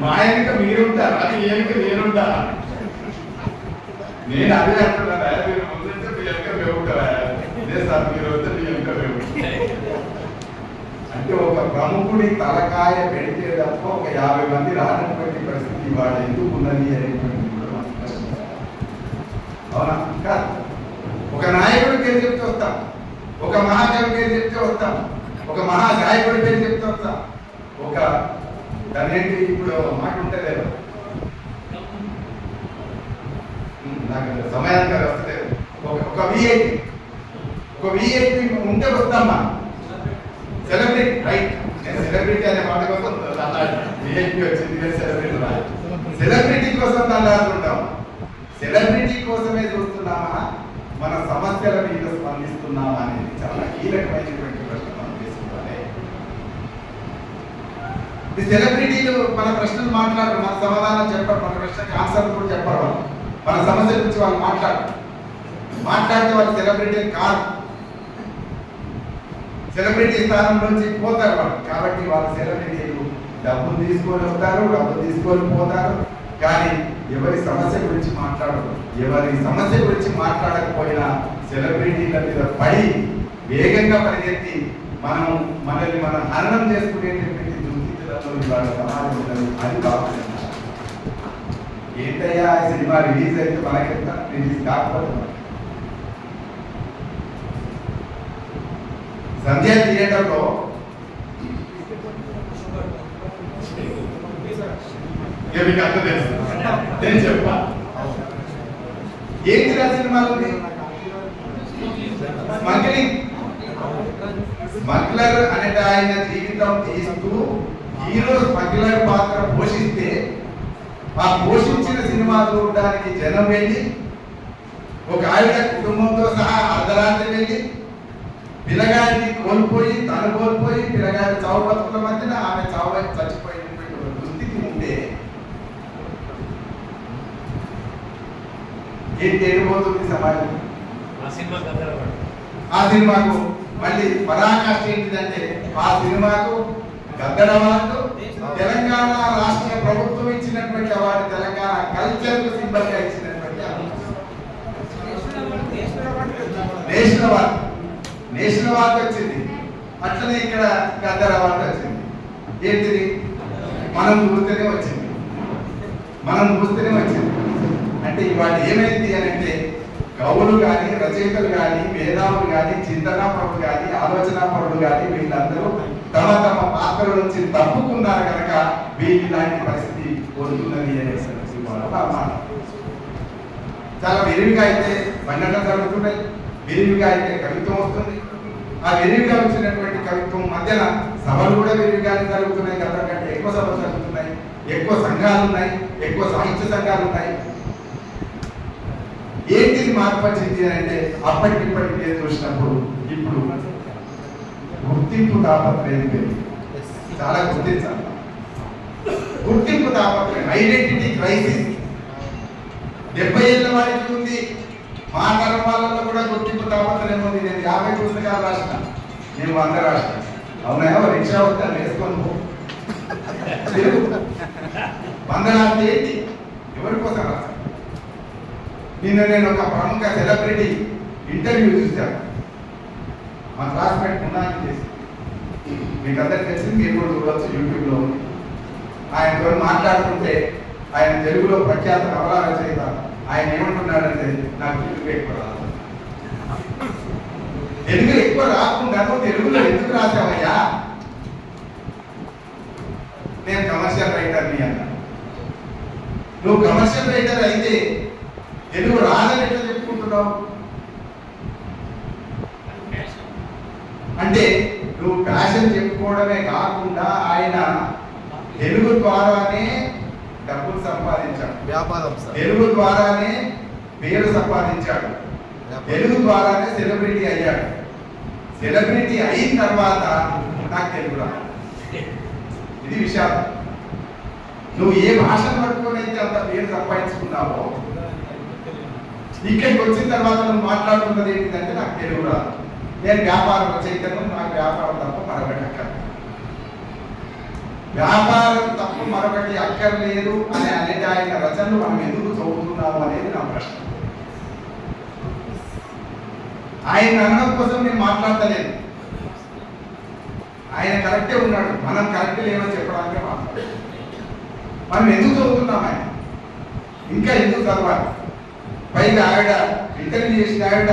మా వెనుక మీరుంటారు, అది వెనుక నేనుంటారా? నేను అదే అంటున్నారా? మీరు ముందంటే మీ వెనుక మేముంటారా? అదే సార్, మీరు వస్తే మీ వెనుక మేముంటారు. అంటే ఒక ప్రముఖుడి తలకాయ పెడితే తప్ప ఒక 50 మంది రానటువంటి పరిస్థితి వాడు ఎందుకు ఉన్నది అనేటువంటి కూడా మనం ప్రశ్నించాలి. అవునా కాదు? ఒక నాయకుడి పేరు చెప్తే వస్తాం, ఒక మహాకవి పేరు చెప్తే వస్తాం, ఒక మహాగాయకుడి పేరు చెప్తే వస్తాం, ఒక దానేంటి ఇప్పుడు మాట ఉంటుంది, నాకు సమయానికి వస్తలేదు, ఒక విఐపి ఉంటే వస్తామా? Celebrity, right? నేను సెలబ్రిటీ అనే మాట కోసం విఐపి వచ్చింది, సెలబ్రిటీ కోసం తల్లాడుతుంటాం. సెలబ్రిటీ కోసమే చూస్తున్నామా, మన సమస్యల మీద స్పందిస్తున్నామా అనేది చాలా కీలకమైనటువంటి ప్రశ్న మనం తీసుకోవాలి. ఈ సెలబ్రిటీలు మన ప్రశ్నలు మాట్లాడరు, మన సమాధానం చెప్పరు, మన ప్రశ్నకి ఆన్సర్ కూడా చెప్పరు. వాళ్ళు మన సమస్య గురించి వాళ్ళు మాట్లాడితే వాళ్ళు సెలబ్రిటీ కాదు, సెలబ్రిటీ స్థానం నుంచి పోతారు వాళ్ళు. కాబట్టి వాళ్ళు సెలబ్రిటీలు డబ్బులు తీసుకొని వస్తారు, డబ్బులు తీసుకొని పోతారు, కానీ ఎవరి సమస్య గురించి మాట్లాడరు. ఎవరి సమస్య గురించి మాట్లాడకపోయినా సెలబ్రిటీల మీద పడి వేగంగా పరిగెత్తి మనల్ని మనం హరణం చేసుకునేటటువంటి దుస్థితులలో ఇవాళ సమాజం. అది కావాలి. ఏంటయ్యా సినిమా రిలీజ్ అయితే మనకెంత, రిలీజ్ కాకపోతే సంధ్య థియేటర్లో మీకు అర్థం తెలుసు, నేను చెప్పా ఏంటి రా సినిమాలు స్మగ్లింగ్ స్మగ్లర్ అనే ఆయన జీవితం తీస్తూ హీరో స్మగ్లర్ పాత్ర పోషిస్తే ఆ పోషించిన సినిమా చూడడానికి జనం వెళ్ళి ఒక ఆవిడ కుటుంబంతో సహా అర్ధరాత్రి వెళ్ళి పిల్లగాడిని కోల్పోయి తను కోల్పోయి పిల్లగాడి చావు బతుకుల మధ్యన ఆమె చావు చచ్చిపోయినటువంటి ఒక దుస్థితి ఉంటే ఏంటి ఎడిపోతుంది సమాజం. ఆ సినిమాకు మళ్ళీ పరాకాష్ఠ ఏంటిదంటే ఆ సినిమాకు గద్దర్ అవార్డు తెలంగాణ రాష్ట్ర ప్రభుత్వం ఇచ్చినటువంటి అవార్డు, తెలంగాణ కల్చర్ కు సింబల్ గా ఇచ్చినటువంటి నేషనల్ అవార్డు వచ్చింది. అట్లనే ఇక్కడ గద్దర్ అవార్డు వచ్చింది. ఏంటిది? మనం చూస్తేనే వచ్చింది. అంటే ఇవాళ ఏమైంది అని అంటే కవులు కానీ రచయితలు కానీ మేధావులు కానీ చింతనాపరులు కానీ ఆలోచనాపరులు కానీ వీళ్ళందరూ తమ తమ పాత్రల నుంచి తప్పుకున్నారు కనుక వీళ్ళు ఇలాంటి పరిస్థితి వస్తున్నది అనేసి చాలా విరివిగా అయితే బండటం జరుగుతున్నాయి, విరివిగా అయితే కవిత్వం వస్తుంది. ఆ విరివిగా వచ్చినటువంటి కవిత్వం మధ్యన సభలు కూడా విరివిగానే జరుగుతున్నాయి. గత కంటే ఎక్కువ సభలు జరుగుతున్నాయి, ఎక్కువ సంఘాలు ఉన్నాయి, ఎక్కువ సాహిత్య సంఘాలు ఉన్నాయి. ఏంటిది మార్పు వచ్చింది అంటే అప్పటికిప్పటికే చూసినప్పుడు ఇప్పుడు గుర్తింపు తాపత్రయం పెరిగింది. చాలా గుర్తించాలి. గుర్తింపు తాపత్రయం, ఐడెంటిటీ క్రైసిస్ 70 ఏళ్ళ వారికి ఉంది. మా తరం వాళ్ళలో కూడా గుర్తింపు తాపత్రయం ఉంది. నేను 50 పుస్తకాలు రాసిన, నేను 100 రాసిన. అవునా? రిక్షా వద్ద వేసుకొని తెలుగు 100 రాస్తే ఏంటి? ఎవరి కోసం రాస్తాను? నిన్న నేను ఒక ప్రముఖ సెలబ్రిటీ ఇంటర్వ్యూ చూశాను. మా క్లాస్మేట్ ఉన్నాయని చేసి మీకు అందరికి తెలిసింది, మీరు కూడా చూడవచ్చు, యూట్యూబ్లో ఉంది. ఆయనతో మాట్లాడుతుంటే ఆయన తెలుగులో ప్రఖ్యాత నవలా రచయిత. ఆయన ఏమంటున్నాడంటే నాకు తెలుగు ఎక్కువ రాదు. తెలుగు ఎక్కువ రాకుండా నువ్వు తెలుగులో ఎందుకు రాసావయ్యా? నేను కమర్షియల్ రైటర్ని అన్నా. నువ్వు కమర్షియల్ రైటర్ అయితే తెలుగు రాదని ఎట్లా చెప్పుకుంటున్నావు? అంటే నువ్వు ప్యాషన్ చెప్పుకోవడమే కాకుండా ఆయన తెలుగు ద్వారానే డబ్బులు సంపాదించాడు, వ్యాపారం, తెలుగు ద్వారానే పేరు సంపాదించాడు, తెలుగు ద్వారానే సెలబ్రిటీ అయ్యాడు. సెలబ్రిటీ అయిన తర్వాత నాకు తెలుగు రాదు. ఇది విషయం. నువ్వు ఏ భాషను పట్టుకొని అయితే అంత పేరు సంపాదించుకున్నావో ఇక్కడికి వచ్చిన తర్వాత నువ్వు మాట్లాడుతున్నది ఏంటిదంటే నాకు తెలుగు రాదు, నేను వ్యాపారం చైతన్యం, నాకు వ్యాపారం తప్ప మరొకటి అక్కర్లేదు, వ్యాపారం తప్ప మరొకటి అక్కర్లేదు అని అనేది ఆయన రచనలు మనం ఎందుకు చదువుతున్నాము అనేది నా ప్రశ్న. ఆయన అనడం కోసం నేను మాట్లాడతలేను. ఆయన కరెక్టే ఉన్నాడు, మనం కరెక్ట్ లేవని చెప్పడానికే మాట్లాడాలి. మనం ఎందుకు చదువుతున్నాం? ఆయన ఇంకా ఎందుకు చదవాలి? పైగా ఆవిడ ఇంటర్వ్యూ చేసిన ఆవిడ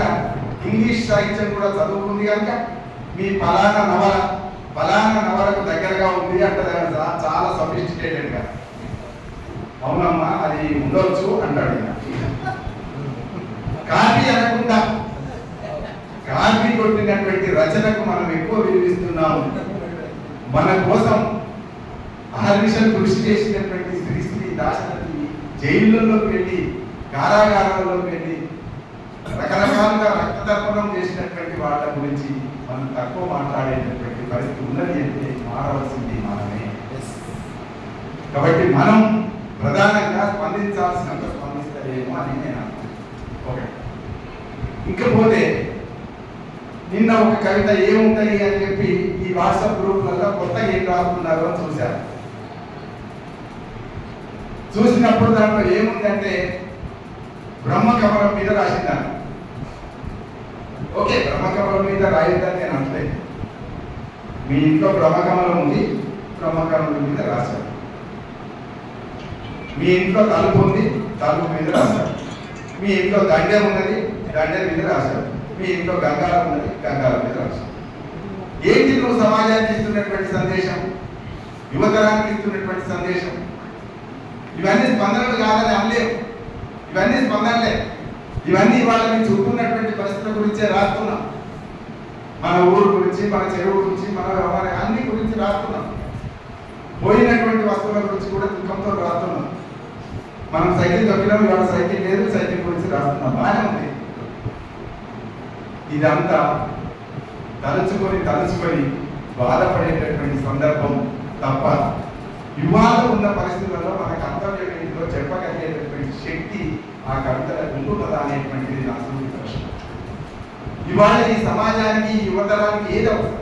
ఇంగ్లీష్ సాహిత్యం కూడా చదువుకుంది కనుక మీ ఫలానా నవలకు దగ్గరగా ఉంది అంటారు. చాలా సఫిస్టికేటెడ్ గా. అవునమ్మా అది ఉండొచ్చు అంటాడు. కాపీ అనకుండా కాపీ కొట్టినటువంటి రచనకు మనం ఎక్కువ విలువిస్తున్నాము. మన కోసం అహర్నిశలు కృషి చేసినటువంటి శ్రీశ్రీ దాశరథి జైళ్ళలోకి వెళ్ళి కారాగారాల్లోకి వెళ్ళి రకరకాలుగా రక్తతర్పణం చేసినటువంటి వాళ్ళ గురించి మనం తక్కువ మాట్లాడేటటువంటి పరిస్థితి ఉన్నది అంటే మారవలసింది మనమే. కాబట్టి మనం ప్రధానంగా స్పందించాల్సినంత స్పందిస్తలేమో అని నేను అనుకుంటున్నాను. ఇంకపోతే నిన్న ఒక కవిత ఏముంటాయి అని చెప్పి ఈ వాట్సాప్ గ్రూప్లలో కొత్తగా ఏం రాస్తున్నారో అని చూశాను. చూసినప్పుడు దాంట్లో ఏముందంటే బ్రహ్మకమలం మీద రాసిందాను. ఓకే, బ్రహ్మకమలం మీద రాయొద్దని నేను అనలేదు. మీ ఇంట్లో బ్రహ్మకమలం ఉంది, బ్రహ్మకమలం మీద రాశారు. మీ ఇంట్లో తలుపు ఉంది, తలుపు మీద రాశారు. మీ ఇంట్లో దండెం ఉన్నది, దండెం మీద రాశారు. మీ ఇంట్లో గంగాళం ఉన్నది, గంగాళం మీద రాశారు. ఏంటి నువ్వు సమాజానికి ఇస్తున్నటువంటి సందేశం, యువతరానికి ఇస్తున్నటువంటి సందేశం? ఇవన్నీ స్పందనలు కాదని అనలేవు, ఇవన్నీ స్పందనలే. ఇవన్నీ వాళ్ళని చుట్టూన్నటువంటి పరిస్థితుల గురించే రాస్తున్నాం. మన ఊరు గురించి, మన చెరువు గురించి, మన అన్ని గురించి రాస్తున్నాం. పోయినటువంటి వస్తువుల గురించి కూడా దుఃఖంతో రాస్తున్నాం. మనం సైకిల్ తొక్కినాం, ఇవాళ సైకిల్ లేదు, సైకిల్ గురించి రాస్తున్నాం. బాగానే ఉంది. ఇదంతా తలుచుకొని బాధపడేటటువంటి సందర్భం తప్ప ఇవాళ ఉన్న పరిస్థితుల్లో మన కర్తవ్యం ఏంటిలో చెప్పగలిగేటటువంటి శక్తి ఆ కవితలకు ఉంటున్నదా అనేటువంటిది నా సూటి ప్రశ్న. ఇవాళ ఈ సమాజానికి, యువతరానికి ఏది అవసరం?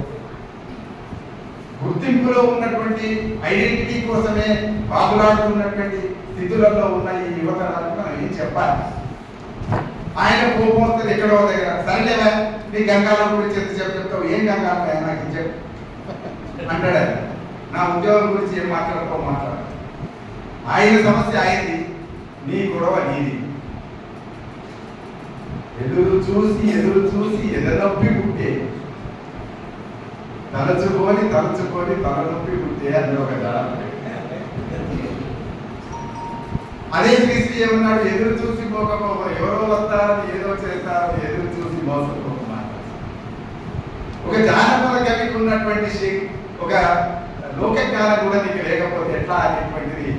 గుర్తింపులో ఉన్నటువంటి ఐడెంటిటీ కోసమే బాగులాడుతున్నటువంటి స్థితులలో ఉన్న ఈ యువతరానికి మనం ఏం చెప్పాలి? ఆయన కోపం వస్తుంది ఎక్కడో దగ్గర, సరేలేవా నీ గంగాలం గురించి ఎంత చెప్తావు, ఏం గంగాలం నాకు చెప్పు అంటాడు. నా ఉద్యోగం గురించి ఏం మాట్లాడు. ఆయన సమస్య అయింది, నీ గొడవ నీది. ఎదురు చూసి ఎదనొప్పి పుట్టే, తలచుకొని తలనొప్పి పుట్టే అని ఒక జడ. అదే శ్రీశ్రీ ఏమన్నాడు? ఎదురు చూసి పోకపో, ఎవరో వస్తారని ఏదో చేస్తారని ఎదురు చూసి మోసపోతున్నారు. ఒక జానపద కవికి ఉన్నటువంటి ఒక లోక జ్ఞానం కూడా నీకు లేకపోతే ఎట్లా అనేటువంటిది.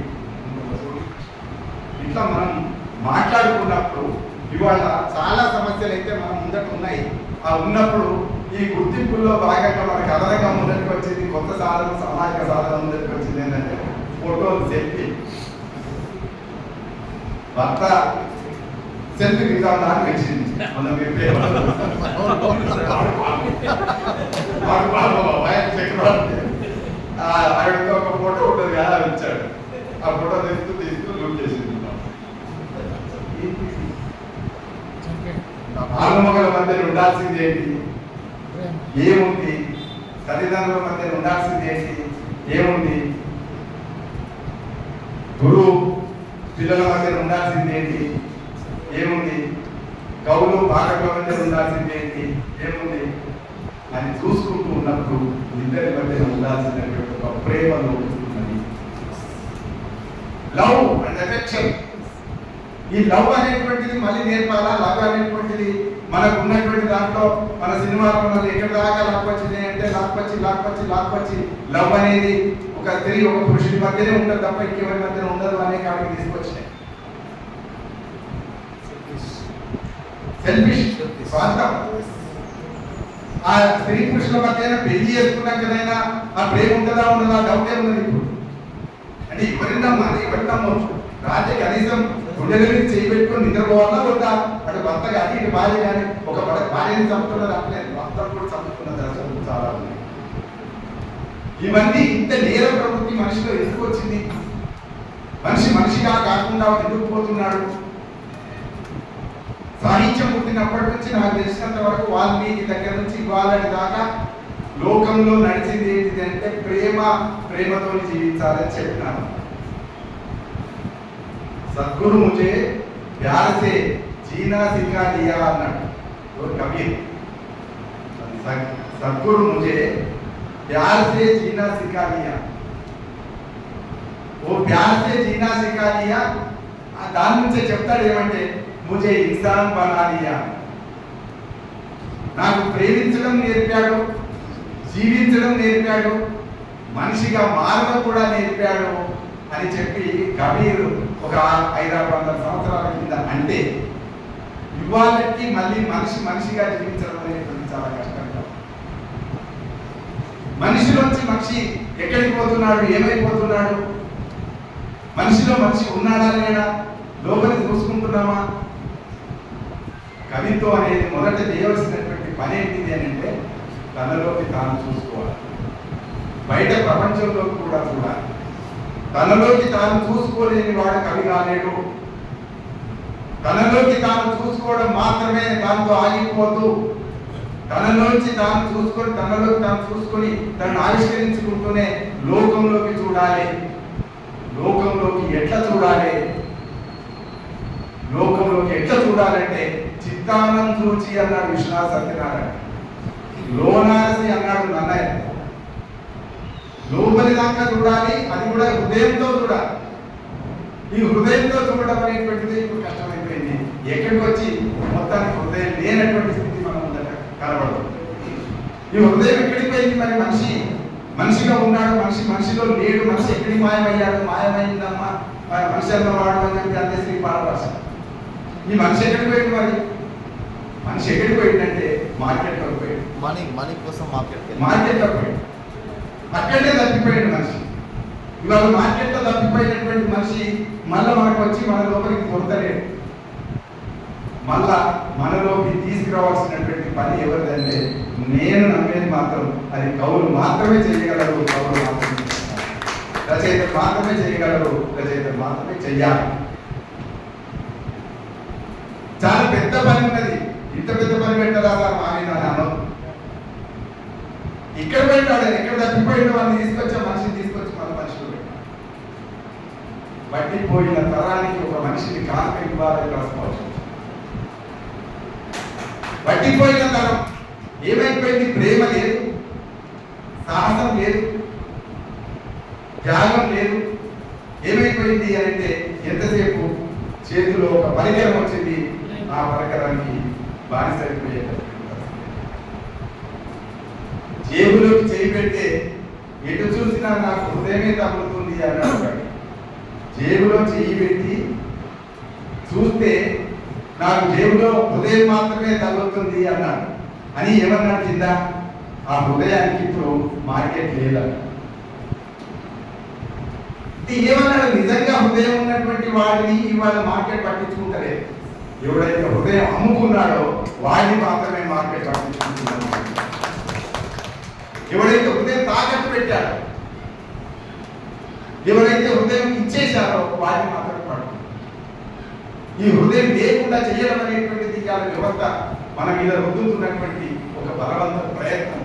ఇట్లా మనం మాట్లాడుకున్నప్పుడు ఇవాళ చాలా సమస్యలు అయితే మన ముందట ఉన్నాయి. ఆ ఉన్నప్పుడు ఈ గుర్తింపుల్లో భాగంగా మనకు అదనంగా ముందరికి వచ్చింది కొత్త సాధన, సామాజిక సాధన ముందరికి వచ్చింది ఏంటంటే ఫోటోలు, సెల్ఫీ. భర్త సెల్ఫీ తీద్దామా అని వచ్చింది. మనం ఆవిడతో ఒక ఫోటో ఉంటుంది కదా, వచ్చాడు. ఆ ఫోటో తీస్తూ లూట్ చేసింది. ఆలుమగల మధ్య ఉండాల్సింది ఏంటి? ఏముంది? తల్లిదండ్రుల మధ్య ఉండాల్సింది ఏంటి? ఏముంది? గురువు పిల్లల మధ్య ఉండాల్సింది ఏంటి? ఏముంది? కవులు పాఠకుల మధ్య ఉండాల్సింది ఏంటి? ఏముంది అని చూసుకుంటూ ఉన్నప్పుడు ఇద్దరి మధ్య ఉండాల్సినటువంటి ఒక ప్రేమ లోపిస్తున్నది. Love and affection. ఈ లవ్ అనేటువంటిది మళ్ళీ నేర్పాలా? లవ్ అనేటువంటిది మనకు ఉన్నటువంటి దాంట్లో మన సినిమాలో మనల్ని ఎక్కడ దాకా లాక్కొచ్చింది అంటే లాక్కొచ్చి లవ్ అనేది ఒక స్త్రీ ఒక పురుషుడి మధ్యనే ఉంటుంది తప్ప ఇంకెవరి మధ్యన ఉండదు అనే కాడికి తీసుకొచ్చినాయి. సెల్ఫిష్, స్వార్థం. ఆ స్త్రీ పురుషుల మధ్య పెళ్లి చేసుకున్నాకనైనా ఆ ప్రేమ ఉంటుందా ఉండదా డౌట్ ఏమున్నది ఇప్పుడు. అంటే ఎవరిని నమ్మవచ్చు? రాత్రి కనీసం గుండెల మీద చేయి పెట్టుకొని నిద్రపోవాలా వద్దా? అటు భర్త కానీ ఇటు భార్య కానీ ఒక భార్యని చంపుతున్నారు, అట్లే భర్తను కూడా చంపుతున్న దర్శనం చాలా ఉన్నాయి. ఇవన్నీ ఇంత నేర ప్రవృత్తి మనిషిలో ఎందుకు వచ్చింది? మనిషిగా కాకుండా ఎందుకు పోతున్నాడు? సాహిత్యం పుట్టినప్పటి నుంచి నాకు తెలిసినంత వరకు వాల్మీకి దగ్గర నుంచి ఇవాళటి దాకా లోకంలో నడిచింది ఏంటిది అంటే ప్రేమతో జీవించాలని చెప్పినాను. సద్గురు ముझे प्यार से जीना सिखा दिया అన్నాడు కబీర్. సద్గురు मुझे प्यार से जीना सिखा दिया. वो प्यार से जीना सिखा दिया. దాని నుంచే చెప్తాడు ఏమంటే मुझे इंसान बना दिया. నాకు ప్రేమించడం నేర్పాడు, జీవించడం నేర్పాడు, మనిషిగా మారడం కూడా నేర్పాడు అని చెప్పి కబీర్ ఒక 500 సంవత్సరాల కింద అంటే ఇవాళకి మళ్ళీ మనిషిగా జీవించడం అనేటువంటి చాలా కష్టంగా. మనిషిలోంచి మనిషి ఎక్కడికి పోతున్నాడు? ఏమైపోతున్నాడు? మనిషిలో మనిషి ఉన్నాడా లేడా? లోపలి చూసుకుంటున్నామా? కవిత్వం అనేది మొదట చేయవలసినటువంటి పని ఏంటిది అని అంటే తనలోకి తాను చూసుకోవాలి, బయట ప్రపంచంలోకి కూడా చూడాలి. తనలోకి తాను చూసుకోలేని వాడు కవి కాలేడు. తనలోకి తాను చూసుకోవడం మాత్రమే దాంతో ఆగిపోదు. తనలోంచి తాను చూసుకొని తనను ఆవిష్కరించుకుంటూనే లోకంలోకి చూడాలి. లోకంలోకి ఎట్లా చూడాలంటే చిత్తానం చూచి అన్నాడు విశ్వనాథ సత్యనారాయణ. లోనాసి అన్నాడు నన్నయ్య. లోపలి దాకా చూడాలి, అది కూడా హృదయంతో చూడాలి. ఈ హృదయంతో చూడడం అనేటువంటిది ఇప్పుడు కష్టమైపోయింది. ఎక్కడికి వచ్చి మొత్తానికి హృదయం లేనటువంటి స్థితి మనం కనబడదు. ఈ హృదయం ఎక్కడికి పోయింది? మరి మనిషిగా ఉన్నాడు, మనిషిలో లేడు, మనిషి ఎక్కడికి మాయమయ్యాడు? మాయమైందమ్మా మనిషి అన్నవాడు అని చెప్పి అంత్యశ్రీ పాడవాస. ఈ మనిషి ఎక్కడికి పోయింది? మరి మనిషి ఎక్కడికి పోయిందంటే మార్కెట్లోకి పోయాడు. మనీ కోసం మార్కెట్లోకి పోయాడు. అక్కడే తప్పిపోయాడు మనిషి. ఇవాళ మార్కెట్లో తప్పిపోయినటువంటి మనిషి మళ్ళీ మనకు వచ్చి మన లోపలికి దొరకలేడు. మళ్ళా మనలోకి తీసుకురావాల్సినటువంటి పని ఎవరిదంటే, నేను నమ్మేది మాత్రం అది కవులు మాత్రమే చేయగలరు, కవులు మాత్రమే, రచయితలు మాత్రమే చేయగలరు, రచయితలు మాత్రమే చెయ్యాలి. చాలా పెద్ద పని ఉన్నది. ఇంత పెద్ద పని పెట్టదా సార్ మా మీద అని అనవు. ఇక్కడ పెట్టాడు, ఎక్కడ తప్పిపోయిన వాళ్ళని తీసుకొచ్చా, మనిషిని తీసుకొచ్చి మన మనుషులు పట్టిపోయిన తరానికి ఒక మనిషిని కానుక ఇవ్వాలని రాసుకోవచ్చు. పట్టిపోయిన తరం ఏమైపోయింది? ప్రేమ లేదు, సాహసం లేదు, త్యాగం లేదు. ఏమైపోయింది అంటే ఎంతసేపు చేతిలో ఒక పరికరం వచ్చింది, ఆ పరికరానికి బానిసైపోయేది. జేబులోకి చేయి పెడితే ఎటు చూసినా నాకు హృదయమే తగ్గుతుంది అన్నాడు. జేబులో చేయి పెట్టి చూస్తే నాకు జేబులో హృదయం మాత్రమే తగ్గుతుంది అన్నాడు. అని ఏమన్నాడు కింద? ఆ హృదయానికి ఇప్పుడు మార్కెట్ లేదా. ఏమన్నాడు? నిజంగా హృదయం ఉన్నటువంటి వాడిని ఇవాళ మార్కెట్ పట్టించుకుంటలేదు. ఎవడైతే హృదయం అమ్ముకున్నాడో వాడిని మాత్రమే మార్కెట్ పట్టించుకుంటున్నాడు. ఎవడైతే హృదయం తాకట్టు పెట్టాడో, ఎవరైతే హృదయం ఇచ్చేశారో వాడిని మాత్రమే పడుతుంది. ఈ హృదయం లేకుండా చేయడం అనేటువంటిది ఇవాళ వ్యవస్థ మన మీద రుద్దుతున్నటువంటి ఒక బలవంత ప్రయత్నం.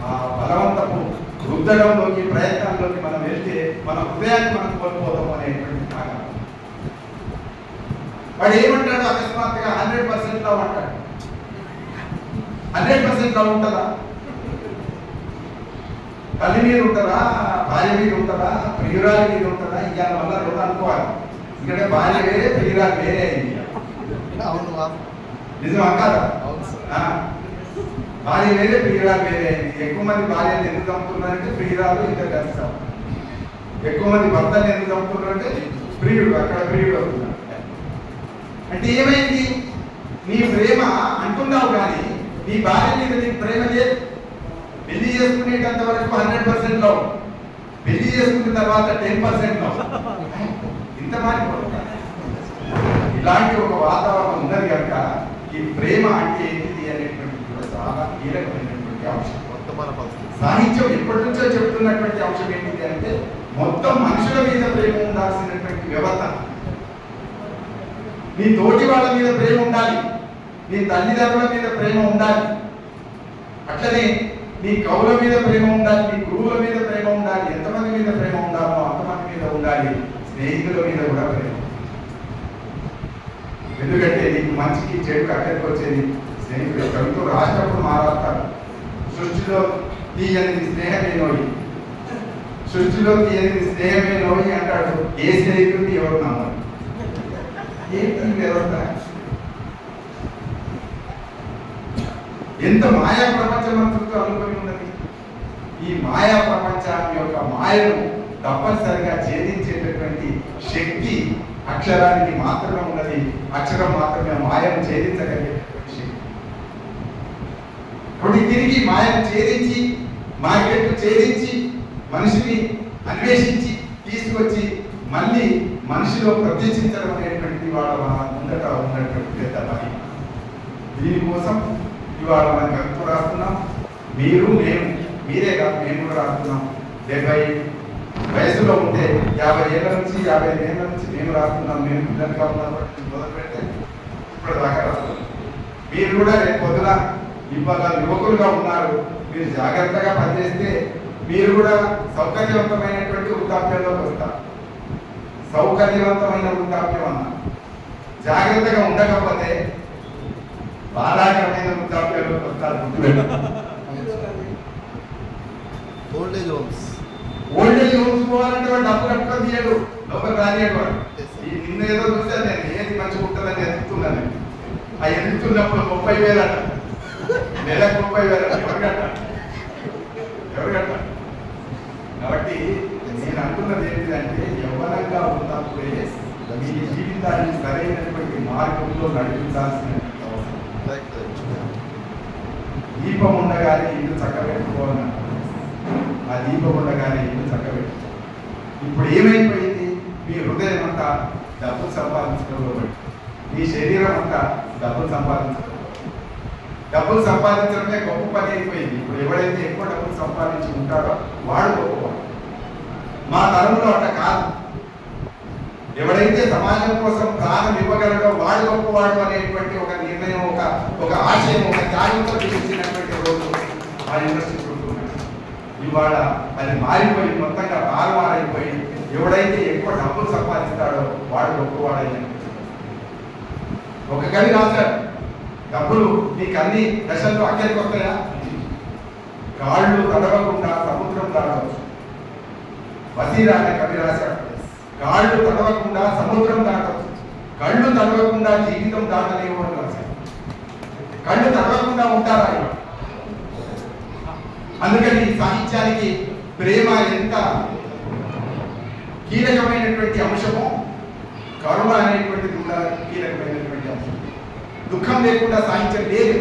ఆ బలవంతపు రుద్దడంలోకి, ప్రయత్నంలోకి మనం వెళ్తే మన హృదయాన్ని మనం కోల్పోతాం అనేటువంటి కారణం. వాడు ఏమంటాడు? అకస్మాత్తుగా 100% లవ్ అంటాడు. 100% లవ్ ఉంటుందా? తల్లి మీద ఉంటుందా? భార్య మీద ఉంటుందా? ప్రియురాలి మీద ఉంటుందా? ఇవాళ వల్ల రెండు అనుకోవాలి. ఎందుకంటే భార్య వేరే, ప్రియురాలు వేరే అయింది. నిజమా కాదా? భార్య వేరే, ప్రియురాలు వేరే అయింది. ఎక్కువ మంది భార్యను ఎందుకు చంపుతున్నారంటే ప్రియురాలు ఇద్దరు కలుస్తాం. ఎక్కువ మంది భర్తలు ఎందుకు చంపుతున్నారంటే ప్రియుడు, అక్కడ ప్రియుడు అవుతున్నాడు. అంటే ఏమైంది? నీ ప్రేమ అంటున్నావు కానీ నీ భార్య మీద నీకు ప్రేమ లేదు. పెళ్లి చేసుకునేటంత వరకు 100% లవ్, పెళ్లి చేసుకున్న తర్వాత 10% లవ్. ఇంత మారిపోతుంది. ఇలాంటి ఒక వాతావరణం ఉన్నది కనుక ఈ ప్రేమ అంటే ఏంటిది అనేటువంటిది కూడా చాలా కీలకమైనటువంటి అంశం. సాహిత్యం ఎప్పటి నుంచో చెప్తున్నటువంటి అంశం ఏంటిది అంటే మొత్తం మనుషుల మీద ప్రేమ ఉండాల్సినటువంటి వ్యవస్థ. నీ తోటి వాళ్ళ మీద ప్రేమ ఉండాలి, నీ తల్లిదండ్రుల మీద ప్రేమ ఉండాలి, అట్లనే నీ కవుల మీద ప్రేమ ఉండాలి, నీ గురువుల మీద ప్రేమ ఉండాలి. ఎంతమంది మీద ప్రేమ ఉండాలో అంతమంది మీద ఉండాలి. స్నేహితుల మీద కూడా ప్రేమ. ఎందుకంటే నీకు మంచికి చెడుకు అక్కడికి వచ్చేది స్నేహితులు. కవితో రాసినప్పుడు మాట్లాడతారు, సృష్టిలో తీయనిది స్నేహమే నోయి, సృష్టిలో తీయనిది స్నేహమే నోయి అంటాడు. ఏ స్నేహితుడిని ఎవరు నమ్మరు. ఏంటి వ్యవస్థ? ఎంత మాయా ప్రపంచం అంతతో అనుకుని ఉన్నది. ఈ మాయా ప్రపంచాన్ని యొక్క మాయను తప్పనిసరిగా ఛేదించేటటువంటి శక్తి అక్షరానికి మాత్రమే ఉన్నది. అక్షరం మాత్రమే మాయను ఛేదించగలిగేటటువంటి శక్తి. కాబట్టి తిరిగి మాయను ఛేదించి, మార్కెట్ ఛేదించి, మనిషిని అన్వేషించి తీసుకొచ్చి మళ్ళీ మనిషిలో ప్రతిష్ఠించడం అనేటువంటి వాళ్ళ ముందట ఉన్నటువంటి పెద్ద పని. దీనికోసం ఇవాళ మనం కవిత్వం రాస్తున్నాం. మీరు, నేను, మీరే కాదు, మేము కూడా రాస్తున్నాం. 70 వయసులో ఉంటే 50 ఏళ్ళ నుంచి 55 ఏళ్ళ నుంచి మేము రాస్తున్నాం. మేము పిల్లలుగా ఉన్నప్పటి మొదలు పెడితే ఇప్పటిదాకా రాస్తున్నాం. మీరు కూడా రేపు పొద్దున ఇవాళ యువకులుగా ఉన్నారు. మీరు జాగ్రత్తగా పనిచేస్తే మీరు కూడా సౌకర్యవంతమైనటువంటి వృద్ధాప్యంలోకి వస్తారు. సౌకర్యవంతమైన వృద్ధాప్యం అన్న జాగ్రత్తగా ఉండకపోతే బాధాకరమైన వృద్ధాప్యంలోకి వస్తారు. ఓల్డేజ్ హోమ్స్ పోవాలంటే వాడు డబ్బు కట్టుకొని తీయడు, లోపల రానియడు. వాడు నిన్న ఏదో చూసాను నేను, ఏది మంచిగా ఉంటుందని ఎదుగుతున్నాను. ఆ ఎదుగుతున్నప్పుడు 30,000 అంట. నెలకు 30,000 ఎవరు కట్టాలి? కాబట్టి నేను అంటున్నది ఏంటిదంటే యవ్వనంగా ఉన్నప్పుడే మీ జీవితాన్ని సరైనటువంటి మార్గంలో నడిపించాల్సిన అవసరం. దీపం ఉండగానే ఇల్లు చక్కబెట్టుకోవాలి. ఆ దీపం ఉండగానే ఇల్లు చక్కబెట్టు. ఇప్పుడు ఏమైపోయింది? మీ హృదయం అంతా డబ్బులు సంపాదించడంలో పడి, మీ శరీరం అంతా డబ్బులు సంపాదించడమే గొప్ప పని అయిపోయింది. ఇప్పుడు ఎవడైతే ఎక్కువ డబ్బులు సంపాదించి ఉంటాడో వాడు గొప్పవాడు. మా తరంలో అట్లా కాదు. ఎవడైతే సమాజం కోసం ప్రాణం ఇవ్వగలడో వాడు గొప్పవాడు అనేటువంటి ఒక నిర్ణయం, ఒక ఆశయం, ఒక త్యాగంతో చూపించినటువంటి రోజు మా ఇండస్ట్రీ చుట్టూన్నాడు. ఇవాళ అది మారిపోయి మొత్తంగా తారుమారైపోయి ఎవడైతే ఎక్కువ డబ్బులు సంపాదిస్తాడో వాడు గొప్పవాడని ఒక కవి రాశాడు. డబ్బులు నీకు అన్ని దశల్లో అక్కడికి వస్తాయా? కాళ్ళు తడవకుండా సముద్రం దాటవచ్చు. వసీరా అనే కవి రాశాడు. కాళ్ళు తడవకుండా సముద్రం దాటవచ్చు, కళ్ళు తడవకుండా జీవితం దాటలేవు అని రాశాడు. కళ్ళు తడవకుండా ఉంటారా? అందుకని సాహిత్యానికి ప్రేమ ఎంత కీలకమైనటువంటి అంశమో కరుణ అనేటువంటిది కూడా కీలకమైనటువంటి అంశం. దుఃఖం లేకుండా సాహిత్యం లేదు.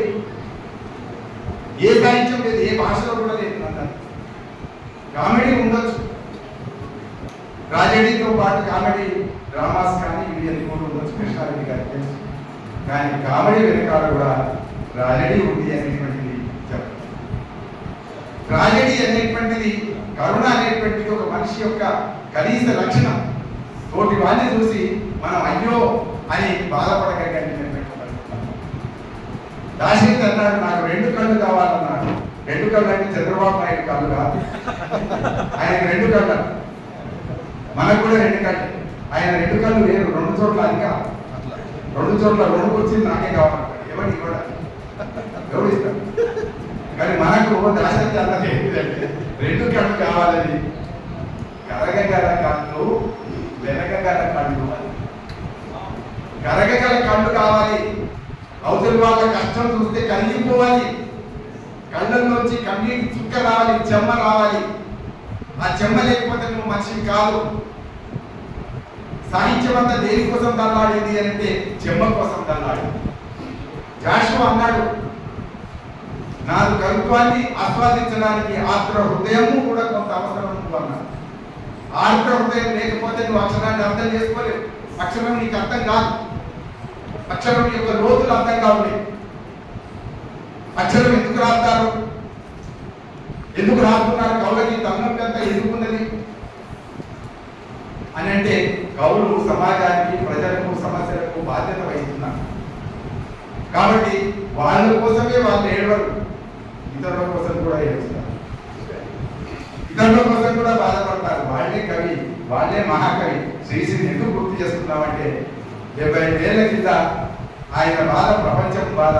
ఏ సాహిత్యం లేదు, ఏ భాషలో కూడా లేదు అన్నారు. కామెడీ ఉండొచ్చు, ట్రాజెడీతో పాటు కామెడీ డ్రామాస్ కానీ ఇవి కూడా ఉండొచ్చు, కృష్ణారెడ్డి గారికి తెలుసు. కానీ కామెడీ వెనకాల కూడా ట్రాజెడీ ఉంది అనేటువంటిది చెప్పారు. ట్రాజెడీ అనేటువంటిది, కరుణ అనేటువంటిది ఒక మనిషి యొక్క కనీస లక్షణం. తోటి వాడిని చూసి మనం అయ్యో అని బాధపడగలిగినటువంటి దాశరథి అన్నాడు, నాకు 2 కళ్ళు కావాలన్నాడు. 2 కళ్ళు అంటే చంద్రబాబు నాయుడు కళ్ళు కాదు, ఆయన 2 కళ్ళు. మనకు కూడా 2 కళ్ళు. ఆయన 2 కళ్ళు వేరు, 2 చోట్ల అది కాదు. 2 చోట్ల 2 కుర్చీలు నాకే కావాలంటాడు. ఎవరికి కూడా ఎవరు ఇస్తారు? కానీ మనకు దాశరథి అన్నది ఏంటిదంటే 2 కళ్ళు కావాలని. కరగగల కళ్ళు, వెనకగల కళ్ళు. కరగగల కళ్ళు కావాలి. అవతలి వాళ్ళ కష్టం చూస్తే కరిగిపోవాలి. కళ్ళల్లోంచి కన్నీటి చుక్క రావాలి, చెమ్మ రావాలి. ఆ చెమ్మ లేకపోతే నువ్వు మనిషివి కాదు. సాహిత్యం అంతా దేనికోసం దల్లాడింది అంటే చెమ్మ కోసం దల్లాడింది. జాషువా అన్నాడు, నాకు కవిత్వాన్ని ఆస్వాదించడానికి ఆర్ద్ర హృదయము కూడా కొంత అవసరం అన్నాడు. ఆర్ద్ర హృదయం లేకపోతే నువ్వు అక్షరాన్ని అర్థం చేసుకోలేవు. అక్షరం నీకు అర్థం కాదు. అక్షరం యొక్క లోతులు అర్థం కావాలి. అక్షరం ఎందుకు రాస్తారు, ఎందుకు రాస్తున్నారు, కవులకి తమ్మంతా ఎందుకున్నది అని అంటే కవులు సమాజానికి, ప్రజలకు, సమస్యలకు బాధ్యత వహిస్తున్నారు. కాబట్టి వాళ్ళ కోసమే వాళ్ళు ఏడవరు, ఇతరుల కోసం కూడా ఏడుస్తారు, ఇతరుల కోసం కూడా బాధపడతారు. వాళ్ళే కవి, వాళ్ళే మహాకవి. శ్రీశ్రీని ఎందుకు గుర్తు చేస్తున్నామంటే 75 ఏళ్ల కింద ఆయన బాధ ప్రపంచం బాధ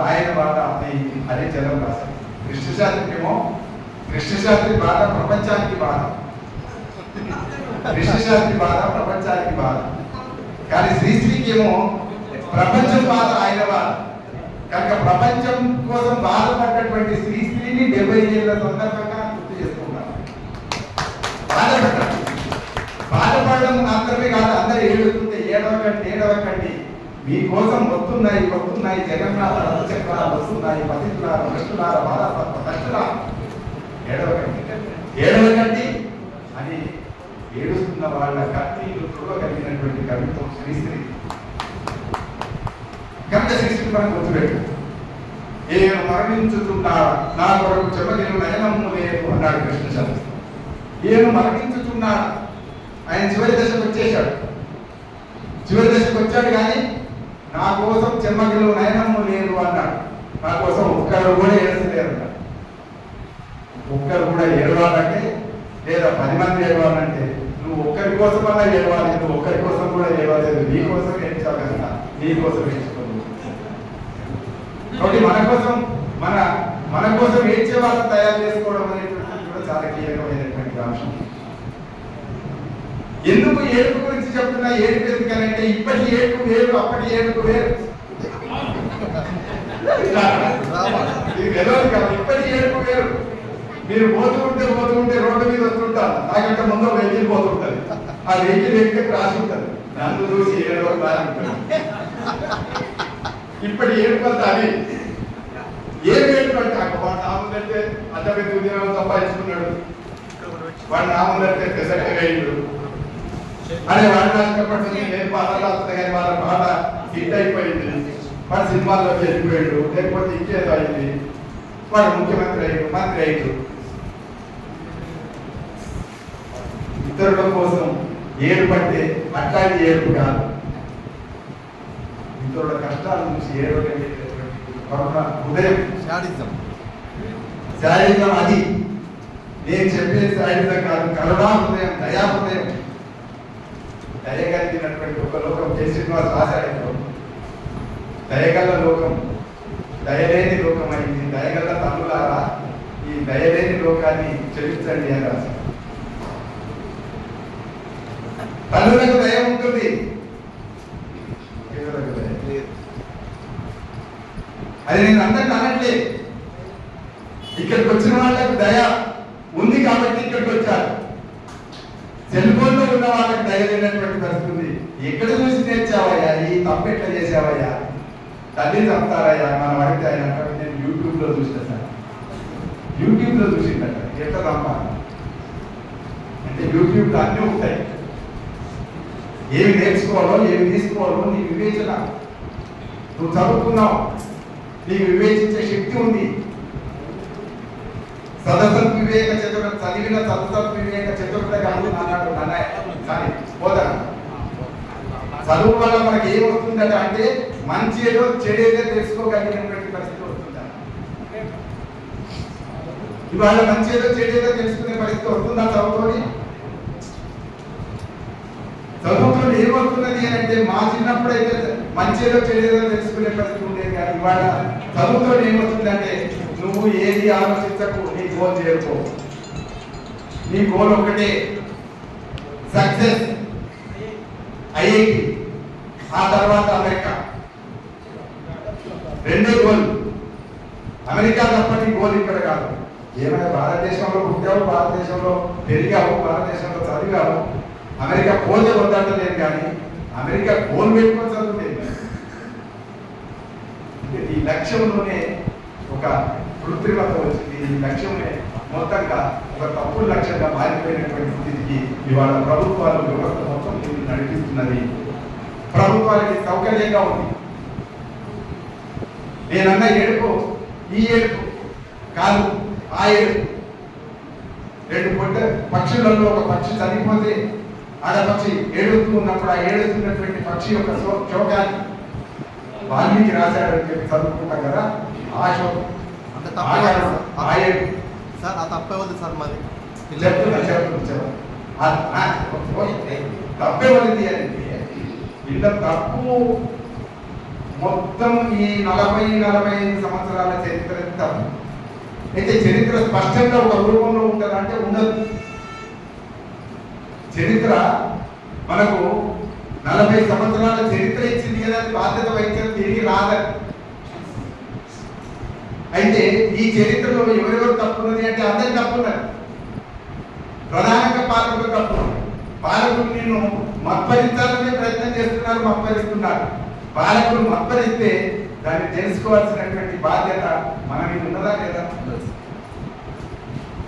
ఆయన బాధ అని అదే జనం రాశారు. కృష్ణశాస్త్రికేమో కృష్ణశాస్త్రి బాధ ప్రపంచానికి బాధ, కృష్ణశాస్త్రి బాధ ప్రపంచానికి బాధ. కానీ శ్రీశ్రీకేమో ప్రపంచం బాధ ఆయన బాధ. కనుక ప్రపంచం కోసం బాధపడ్డటువంటి శ్రీశ్రీని 70 ఏళ్ల సందర్భంగా గుర్తు చేస్తున్నారు. బాధపడడం మాత్రమే కాదు, అందరూ ఏడుస్తుంటే ఏడవకండి, మీకోసం వస్తున్నాయి జగన్నాథ రథచక్రాలు వస్తున్నాయి, పతితులార భ్రష్టులార బాధపత్ర కష్టులా, ఏడవకండి అని ఏడుస్తున్న వాళ్ళ కన్నీళ్లు చూడగలిగినటువంటి కవిత్వం శ్రీశ్రీ. కనుక శ్రీశ్రీ మనం గుర్తుపెట్టు. నేను మరణించుతున్నాడా నా కొరకు చెమగిలు నయనము లేదు అన్నాడు కృష్ణశాస్త్రి. నేను మరణించుతున్నాడా, ఆయన చివరి దశకు వచ్చేశాడు. చివరి దశకు వచ్చాడు కానీ నా కోసం చెమ్మగిలు నయనము లేదు అన్నాడు. నా కోసం ఒక్కరు కూడా ఏడసలేరు అన్నాడు. ఒక్కరు కూడా ఏడవాలంటే, లేదా 10 మంది ఏడవాలంటే నువ్వు ఒక్కరి కోసం అన్నా ఏడవాలి. నువ్వు ఒక్కరి కోసం కూడా ఏడవలేదు, నీ కోసం ఏడ్చావు కదా, నీ కోసం ఏడ్చుకోలేదు. కాబట్టి మన కోసం ఏడ్చే వాళ్ళని తయారు చేసుకోవడం అనేటువంటిది కూడా చాలా కీలకమైనటువంటి అంశం. ఎందుకు ఏడుపు గురించి చెప్తున్నా? ఏడుపు ఎందుకనంటే ఇప్పటి ఏడుపు వేరు, అప్పటి ఏడుపు వేరు. తెలియదు కాదు. ఇప్పటికీ ఏడుపు వేరు. మీరు పోతూ ఉంటే రోడ్డు మీద వస్తుంటారు, నాకంటే ముందు వెహికల్ పోతుంటది, ఆ వెహికల్ ఎక్కితే క్రాస్ ఉంటుంది, నన్ను చూసి ఏడు ఉంటుంది. ఇప్పటి ఏడుపు అంతా అది. ఏం ఏడుపు అంటే వాడు నామంటే అంత పెద్ద ఉద్యోగం సంపాదించుకున్నాడు, వాడు నామంటే పెసగా ఇల్లు అనే వాడు రాసినప్పటి నేను పాటలు వస్తాయి కానీ వాళ్ళ పాట హిట్ అయిపోయింది, వాడు సినిమాల్లో వెళ్ళిపోయాడు, లేకపోతే ఇంకేదో అయింది, వాడు ముఖ్యమంత్రి అయ్యాడు, మంత్రి అయ్యాడు. ఇతరుల కోసం ఏడుపు అంటే అట్లాంటి ఏడుపు కాదు, ఇతరుల కష్టాల నుంచి హృదయం శారీరం. అది నేను చెప్పే శారీరం కాదు, కరుణా హృదయం, దయా హృదయం. దయగలిగినటువంటి ఒక లోకం కె. శ్రీనివాస్ రాశాడు, దయగల లోకం దయలేని లోకం అయింది, దయగల తమ్ములారా ఈ దయలేని లోకాన్ని చెల్లించండి అని రాశాడు. తల్లులకు దయ ఉంటుంది, అది నేను అందరికీ అనట్లేదు. ఇక్కడికి వచ్చిన వాళ్ళకి దయ ఉంది కాబట్టి ఇక్కడికి వచ్చారు. సెల్ ఫోన్లో ఉన్న వాళ్ళకి దయ లేనటువంటి పరిస్థితి. ఎక్కడ చూసి నేర్చావయ్యా, ఈ తప్పు ఎట్లా చేసావయ్యా, తల్లి చంపుతారయ్యా మనం అడిగితే ఆయన నేను యూట్యూబ్లో చూసిన సార్, యూట్యూబ్లో చూసిందట ఎట్లా చంపాలి అంటే యూట్యూబ్లో అన్నీ ఉంటాయి. ఏమి నేర్చుకోవాలో ఏమి తీసుకోవాలో నీ వివేచన, నువ్వు చదువుకున్నావు, నీకు వివేచించే శక్తి ఉంది. సదసత్ వివేక చతుర చదివిన సదసత్ వివేక చతుర్థ కాదు అన్నాడు సారీ పోదా. చదువు వల్ల మనకి ఏం వస్తుందట అంటే మంచి ఏదో చెడేదో తెలుసుకోగలిగినటువంటి పరిస్థితి వస్తుందా? ఇవాళ మంచి ఏదో చెడేదో తెలుసుకునే పరిస్థితి వస్తుందా చదువుతోని? చదువుతో ఏమవుతున్నది అని అంటే మా చిన్నప్పుడు అయితే మంచిదో చెడేదో తెలుసుకునే పరిస్థితి ఉండేది కానీ ఇవాళ చదువుతో ఏమవుతుందంటే నువ్వు ఏది ఆలోచించకు, నీ గోల్ చేరుకో. నీ గోల్ ఒకటే, సక్సెస్, ఐఐటి, ఆ తర్వాత అమెరికా. రెండే గోల్. అమెరికా తప్ప నీ గోల్ ఇక్కడ కాదు. ఏమైనా భారతదేశంలో పుట్టావు, భారతదేశంలో పెరిగావు, భారతదేశంలో చదివావు, అమెరికా పోతే వద్దంటలేదు కానీ అమెరికా గోల్ పెట్టుకొని చదువులేదు. ఈ లక్ష్యంలోనే ఒక కృత్రిమత వచ్చింది. ఈ లక్ష్యమే మొత్తంగా ఒక తప్పుడు లక్ష్యంగా మారిపోయినటువంటి స్థితికి ఇవాళ ప్రభుత్వాలు వ్యవస్థ మొత్తం నడిపిస్తున్నది. ప్రభుత్వానికి సౌకర్యంగా ఉంది. నేనన్న ఏడుపు ఈ ఏడుపు కాదు, ఆ ఏడుపు. రెండు పక్షులలో ఒక పక్షి చనిపోతే ఆడపక్షి ఏడుస్తూ ఉన్నప్పుడు ఆ ఏడుస్తున్నటువంటి పక్షి యొక్క శోకాన్ని వాల్మీకి రాశాడని చెప్పి చదువుకుంటాం కదా, ఆ శోకం సార్ ఆ తప్పే ఉంది సార్ మాది. తప్పే ఉంది అని వీళ్ళ తప్పు మొత్తం ఈ 40-45 సంవత్సరాల చరిత్ర తప్పు. అయితే చరిత్ర స్పష్టంగా ఒక రూపంలో ఉంటుందంటే ఉండదు. చరిత్ర మనకు 40 సంవత్సరాల చరిత్ర ఇచ్చింది కదా, బాధ్యత వహించడం తిరిగి రాదని. అయితే ఈ చరిత్రలో ఎవరెవరు తప్పున్నది అంటే అందరి తప్పున్నది. ప్రధానంగా పాలకులు తప్పు. పాలకులు నేను మత్పరించాలనే ప్రయత్నం చేస్తున్నారు, మత్పరిస్తున్నారు. పాలకులు మత్పరిస్తే దాన్ని తెలుసుకోవాల్సినటువంటి బాధ్యత మన మీద ఉన్నదా లేదా?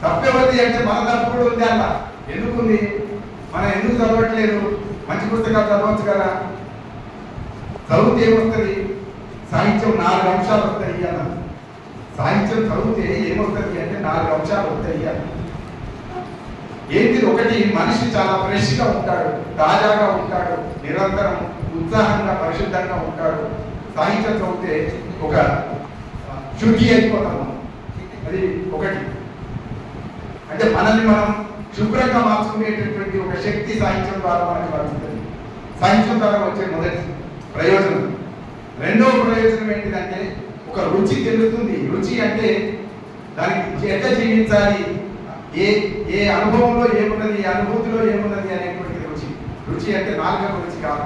తప్పేవద్ది అంటే మన తప్పుడు ఉంది అలా. ఎందుకుంది? మనం ఎందుకు చదవట్లేదు? మంచి పుస్తకాలు చదవచ్చు కదా. చదివితే ఏమొస్తుంది? సాహిత్యం 4 అంశాలు వస్తాయి అన్న. సాహిత్యం చదివితే ఏమవుతుంది అంటే 4 అంశాలు వస్తాయి అన్న. ఏంటి? ఒకటి, మనిషి చాలా ఫ్రెష్గా ఉంటాడు, తాజాగా ఉంటాడు, నిరంతరం ఉత్సాహంగా పరిశుద్ధంగా ఉంటాడు. సాహిత్యం చదివితే ఒక శుద్ధి అయిపోతాము. అది ఒకటి. అంటే మనల్ని మనం శుభ్రంగా మార్చుకునేటటువంటి ఒక శక్తి సాహిత్యం ద్వారా మనకు లభిస్తుంది. సాహిత్యం ద్వారా వచ్చే మొదటి ప్రయోజనం. రెండవ ప్రయోజనం ఏంటిదంటే ఒక రుచి తెలుస్తుంది. రుచి అంటే దానికి ఎట్లా జీవించాలి, ఏ అనుభవంలో ఏమున్నది, ఏ అనుభూతిలో ఏమున్నది అనేటువంటి రుచి. రుచి అంటే నాలుగవ రుచి కాదు.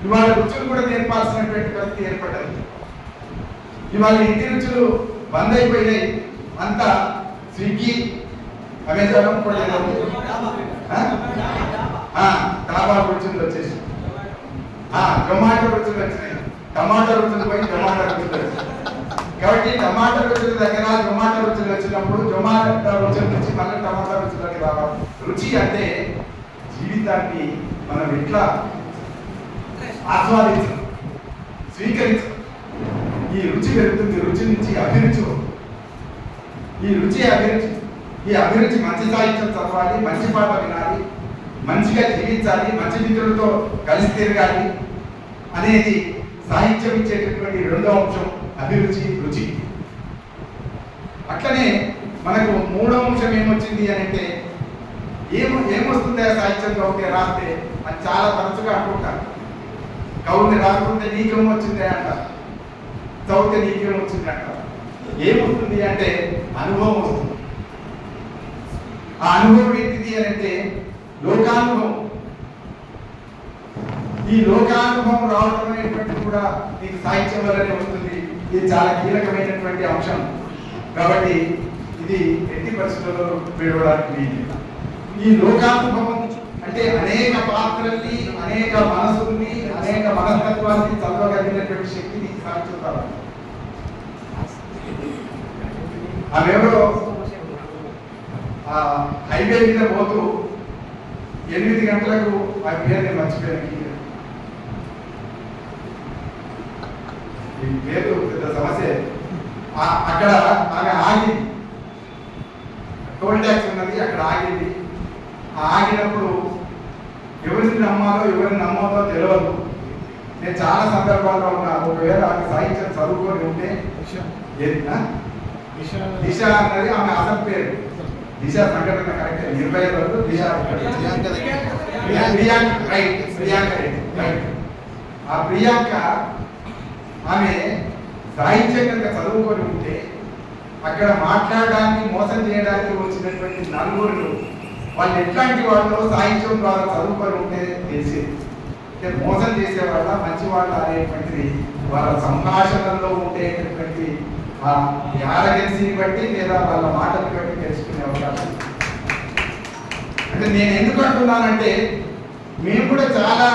ఇవాళ రుచులు కూడా నేర్పాల్సినటువంటి పరిస్థితి ఏర్పడ్డది. ఇవాళ ఇంటి రుచులు బంద్ అయిపోయినాయి. అంతా స్విగ్గీ, అమెజాన్ కూడా డాబా రుచులు వచ్చేసి టొమాటో రుచులు వచ్చినాయి. టమాటో రుచులు పోయి టమాటో రుచులు వచ్చినాయి. కాబట్టి టమాటో రుచుల దగ్గర టొమాటో రుచులు వచ్చినప్పుడు టొమాటో రుచుల నుంచి మళ్ళీ టమాటో రుచులకి రావాలి. రుచి అంటే జీవితాన్ని మనం ఎట్లా ఆస్వాదించడం, స్వీకరించడం. ఈ రుచి పెరుగుతుంది, రుచి నుంచి అభిరుచి. ఈ రుచి అభిరుచి, ఈ అభిరుచి మంచి సాహిత్యం చదవాలి, మంచి పాట వినాలి, మంచిగా జీవించాలి, మంచి మిత్రులతో కలిసి తిరగాలి అనేది సాహిత్యం ఇచ్చేటటువంటి రెండవ అంశం అభిరుచి, రుచి. అట్లనే మనకు మూడవ అంశం ఏమొచ్చింది అని అంటే ఏమొస్తుంది ఆ సాహిత్యం చదివితే రాస్తే అని చాలా తరచుగా అనుకుంటారు. కవుల్ని రాసుకుంటే నీకేమొచ్చిందే అంటారు, చదివితే నీకేమొచ్చింది అంటారు. ఏమొస్తుంది అంటే అనుభవం వస్తుంది. ఆ అనుభవం ఏంటిది అని అంటే లోకానుభవం. ఈ లోకానుభవం రావడం అనేటువంటి కూడా నీకు సాహిత్యం వల్లనే వస్తుంది. ఇది చాలా కీలకమైనటువంటి అంశం. కాబట్టి ఇది ఎట్టి పరిస్థితుల్లో విడవడానికి ఈ లోకానుభవం అంటే అనేక పాత్రల్ని, అనేక మనసుల్ని, అనేక మనస్తత్వాన్ని చదవగలిగినటువంటి శక్తిని సాధించుతారు. ఆమెవరో హైవే మీద పోతూ 8 గంటలకు ఆ పేరుని మర్చిపోయాను. ఈ పేరు పెద్ద సమస్య. అక్కడ ఆమె ఆగింది, టోల్ ట్యాక్స్ ఉన్నది, అక్కడ ఆగింది. ఆగినప్పుడు ఎవరిని నమ్మాలో ఎవరిని నమ్మదో తెలియదు. నేను చాలా సందర్భాల్లో ఉన్నా. ఒకవేళ ఆమె సాహిత్యం చదువుకొని ఉంటే దిశ అన్నది ఆమె అసలు పేరు. దిశ సంఘటన కరెక్ట్. 20 రోజులు దిశ ప్రియాంక. ఆ ప్రియాంక ఆమె సాహిత్యం కనుక చదువుకొని ఉంటే అక్కడ మాట్లాడడానికి, మోసం చేయడానికి వచ్చినటువంటి నలుగురు వాళ్ళు ఎట్లాంటి వాళ్ళు సాహిత్యం ద్వారా చదువుకొని ఉంటే తెలిసేది. మోసం చేసేవాళ్ళ, మంచి వాళ్ళ అనేటువంటిది వాళ్ళ సంభాషణలో ఉండేటటువంటి ఆరోగ్యని బట్టి లేదా వాళ్ళ మాటలు బట్టి తెలుసుకునే అవకాశం. అంటే నేను ఎందుకు అంటున్నానంటే మేము కూడా చాలా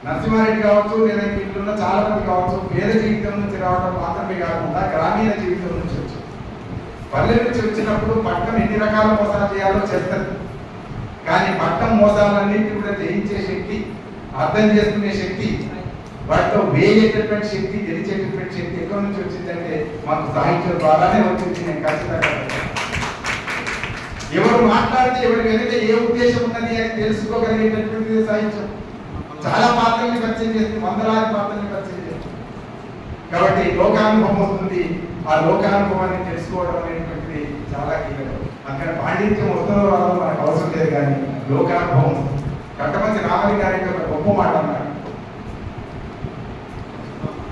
నరసింహారెడ్డి కావచ్చు, లేదా వీళ్ళున్న చాలా మంది కావచ్చు, పేద జీవితం నుంచి రావడం మాత్రమే కాకుండా గ్రామీణ జీవితం నుంచి వచ్చారు. పల్లె నుంచి వచ్చినప్పుడు పట్టణం ఎన్ని రకాల మోసాలు చేయాలో చేస్తారు. కానీ పట్టణం మోసాలన్నింటినీ కూడా జయించే శక్తి, అర్థం చేసుకునే శక్తి, వాటితో వేయేటటువంటి శక్తి, గెలిచేటటువంటి శక్తి ఎక్కడి నుంచి వచ్చిందంటే మాకు సాహిత్యం ద్వారానే వచ్చింది. నేను ఖచ్చితంగా ఎవరు మాట్లాడితే ఎవరి వెనుక ఏ ఉద్దేశం ఉన్నది అని తెలుసుకోగలిగేటటువంటిది సాహిత్యం. చాలా పాత్రల్ని పరిచయం చేస్తుంది, వందలాది పాత్రల్ని పరిచయం చేస్తుంది. కాబట్టి లోకానుభవం వస్తుంది. ఆ లోకానుభవాన్ని తెలుసుకోవడం అనేటువంటిది చాలా కీలకం. అక్కడ పాండిత్యం వస్తుందో రాదో మనకు అవసరం లేదు, కానీ లోకానుభవం. కట్టమంచి రామలి గారికి ఒక గొప్ప మాట అన్నారు.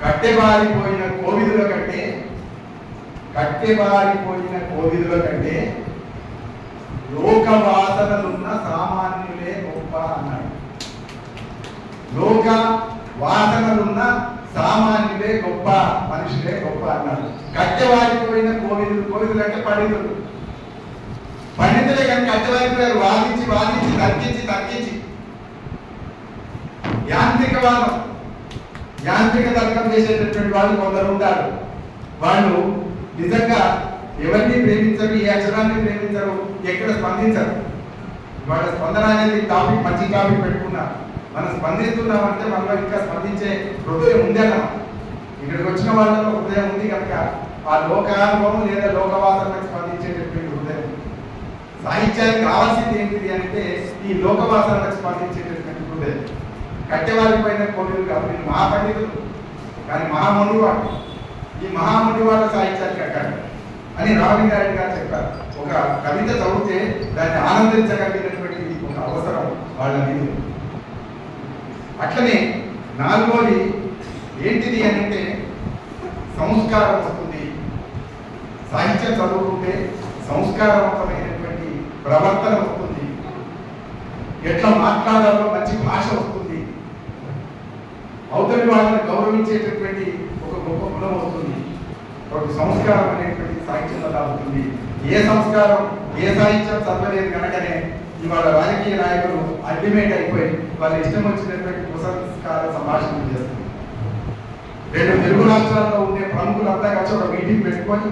కట్టెబారిపోయిన కోవిదుల కంటే లోకవాసనలున్న సామాన్యులే గొప్ప అన్నాడు. లోక వాసనలున్న సామాన్యులే గొప్ప, మనుషులే గొప్ప అన్నాడు. కట్టెవారిపోయిన కోవిదులు అంటే పండితులే కానీ కట్టెవారిపోయారు. వాదించి తర్కించి యాంత్రిక తర్కం చేసేటటువంటి వాళ్ళు కొందరు ఉంటారు. వాళ్ళు నిజంగా ఎవరిని ప్రేమించరు, ఏ అక్షరాన్ని ప్రేమించరు, ఎక్కడ స్పందించరు. వాళ్ళ స్పందన అనేది టాపిక్, మంచి టాపిక్ పెట్టుకున్నారు. మనం స్పందిస్తున్నామంటే మనలో ఇంకా స్పందించే హృదయం ఉందన్నమాట. ఇక్కడికి వచ్చిన వాళ్ళలో హృదయం ఉంది కనుక ఆ లోకానుభవం లేదా లోకవాసనకు స్పందించేటటువంటి హృదయం. సాహిత్యానికి కావాల్సింది ఏంటిది అంటే ఈ లోకవాసనకు స్పందించేటటువంటి హృదయం. కట్టెవారిపైన కోవిలు కాదు, వీళ్ళు మహాపండితులు కానీ మహామొండి వాడు. ఈ మహామొండి వాళ్ళ సాహిత్యానికి అక్కడ అని రామలింగారెడ్డి గారు చెప్పారు. ఒక కవిత చదివితే దాన్ని ఆనందించగలిగినటువంటి ఒక అవసరం వాళ్ళ మీద. అట్లనే నాలుగోది ఏంటిది అని అంటే సంస్కారం వస్తుంది. సాహిత్యం చదువుకుంటే సంస్కారవంతమైనటువంటి ప్రవర్తన వస్తుంది. ఎట్లా మాట్లాడాలో మంచి భాష వస్తుంది. అవతలి వాళ్ళని గౌరవించేటటువంటి ఒక గొప్ప గుణం వస్తుంది. ఒక సంస్కారం అనేటువంటి సాహిత్యంలో లాగుతుంది. ఏ సంస్కారం ఏ సాహిత్యం చదవలేదు కనుకనే ఇవాళ రాజకీయ నాయకులు అల్టిమేట్ అయిపోయి వాళ్ళ ఇష్టం వచ్చినటువంటి కుసంస్కార సంభాషణలు చేస్తారు. 2 తెలుగు రాష్ట్రాల్లో ఉండే ప్రముఖులంతా కలిసి ఒక మీటింగ్ పెట్టుకొని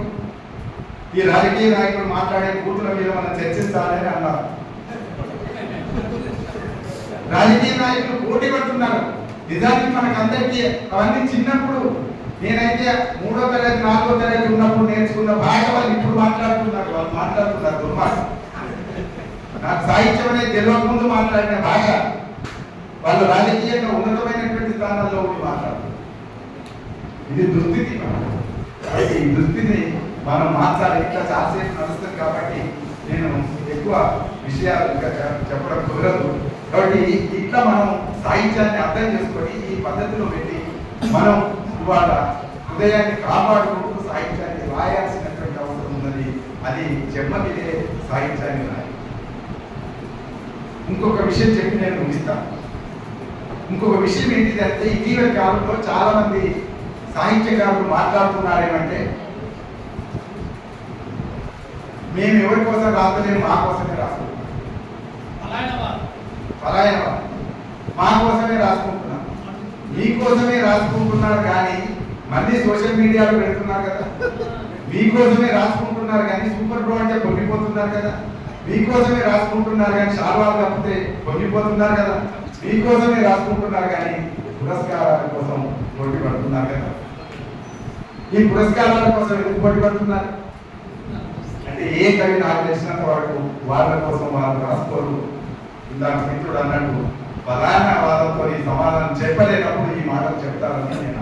ఈ రాజకీయ నాయకులు మాట్లాడే బూతుల మీద మనం చర్చించాలని అన్నారు. రాజకీయ నాయకులు పోటీ పడుతున్నారు. నిజానికి మనకందరికీ అవన్నీ చిన్నప్పుడు నేనైతే 3వ తరగతి 4వ తరగతి ఉన్నప్పుడు నేర్చుకున్న భాష వాళ్ళు ఇప్పుడు మాట్లాడుతున్నారు దుర్మార్గం. నాకు సాహిత్యం అనేది తెలియక ముందు మాట్లాడిన భాష వాళ్ళు రాజకీయంగా ఉన్నతమైనటువంటి స్థానాల్లో ఉండి మాట్లాడుతున్నారు. ఇది దుస్థితి. ఈ దుస్థితిని మనం మార్చాలి. ఇట్లా చాలాసేపు నడుస్తుంది కాబట్టి నేను ఎక్కువ విషయాలు ఇంకా చెప్పడం కుదరదు. కాబట్టి ఇట్లా మనం సాహిత్యాన్ని అర్థం చేసుకొని ఈ పద్ధతిలో పెట్టి మనం ఇవాళ హృదయాన్ని కాపాడుకుంటూ సాహిత్యాన్ని రాయాల్సినటువంటి అవసరం ఉన్నది. అది చెమ్మగిలే సాహిత్యాన్ని రాయాలి. ఇంకొక విషయం చెప్పి నేను ముగిస్తాను. ఇంకొక విషయం ఏంటిదంటే ఇటీవల కాలంలో చాలా మంది సాహిత్యకారులు మాట్లాడుతున్నారేమంటే మేము ఎవరి కోసం రాస్తలేము, మా కోసమే రాసుకుంటున్నాం, పలాయనవాదం మా కోసమే రాసుకుంటున్నాం, మీకోసమే రాసుకుంటున్నారు. కానీ మళ్ళీ సోషల్ మీడియాలో పెడుతున్నారు కదా, మీకోసమే రాసుకుంటున్నారు. కానీ సూపర్ బ్రో అంటే పొంగిపోతున్నారు కదా, మీకోసమే రాసుకుంటున్నారు. కానీ శాల్వాలు కాకపోతే పొంగిపోతున్నారు కదా, మీకోసమే రాసుకుంటున్నారు. కానీ పురస్కారాల కోసం పోటీ పడుతున్నారు కదా. ఈ పురస్కారాల కోసం ఎందుకు పోటీ పడుతున్నారు అంటే ఏ కవి నాకు తెలిసినంత వరకు వాళ్ళ కోసం వాళ్ళు రాసుకోరు. ఇందాక మిత్రుడు అన్నట్టు ఫలానా వాదంతో ఈ సమాధానం చెప్పలేనప్పుడు ఈ మాటలు చెప్తారని నేను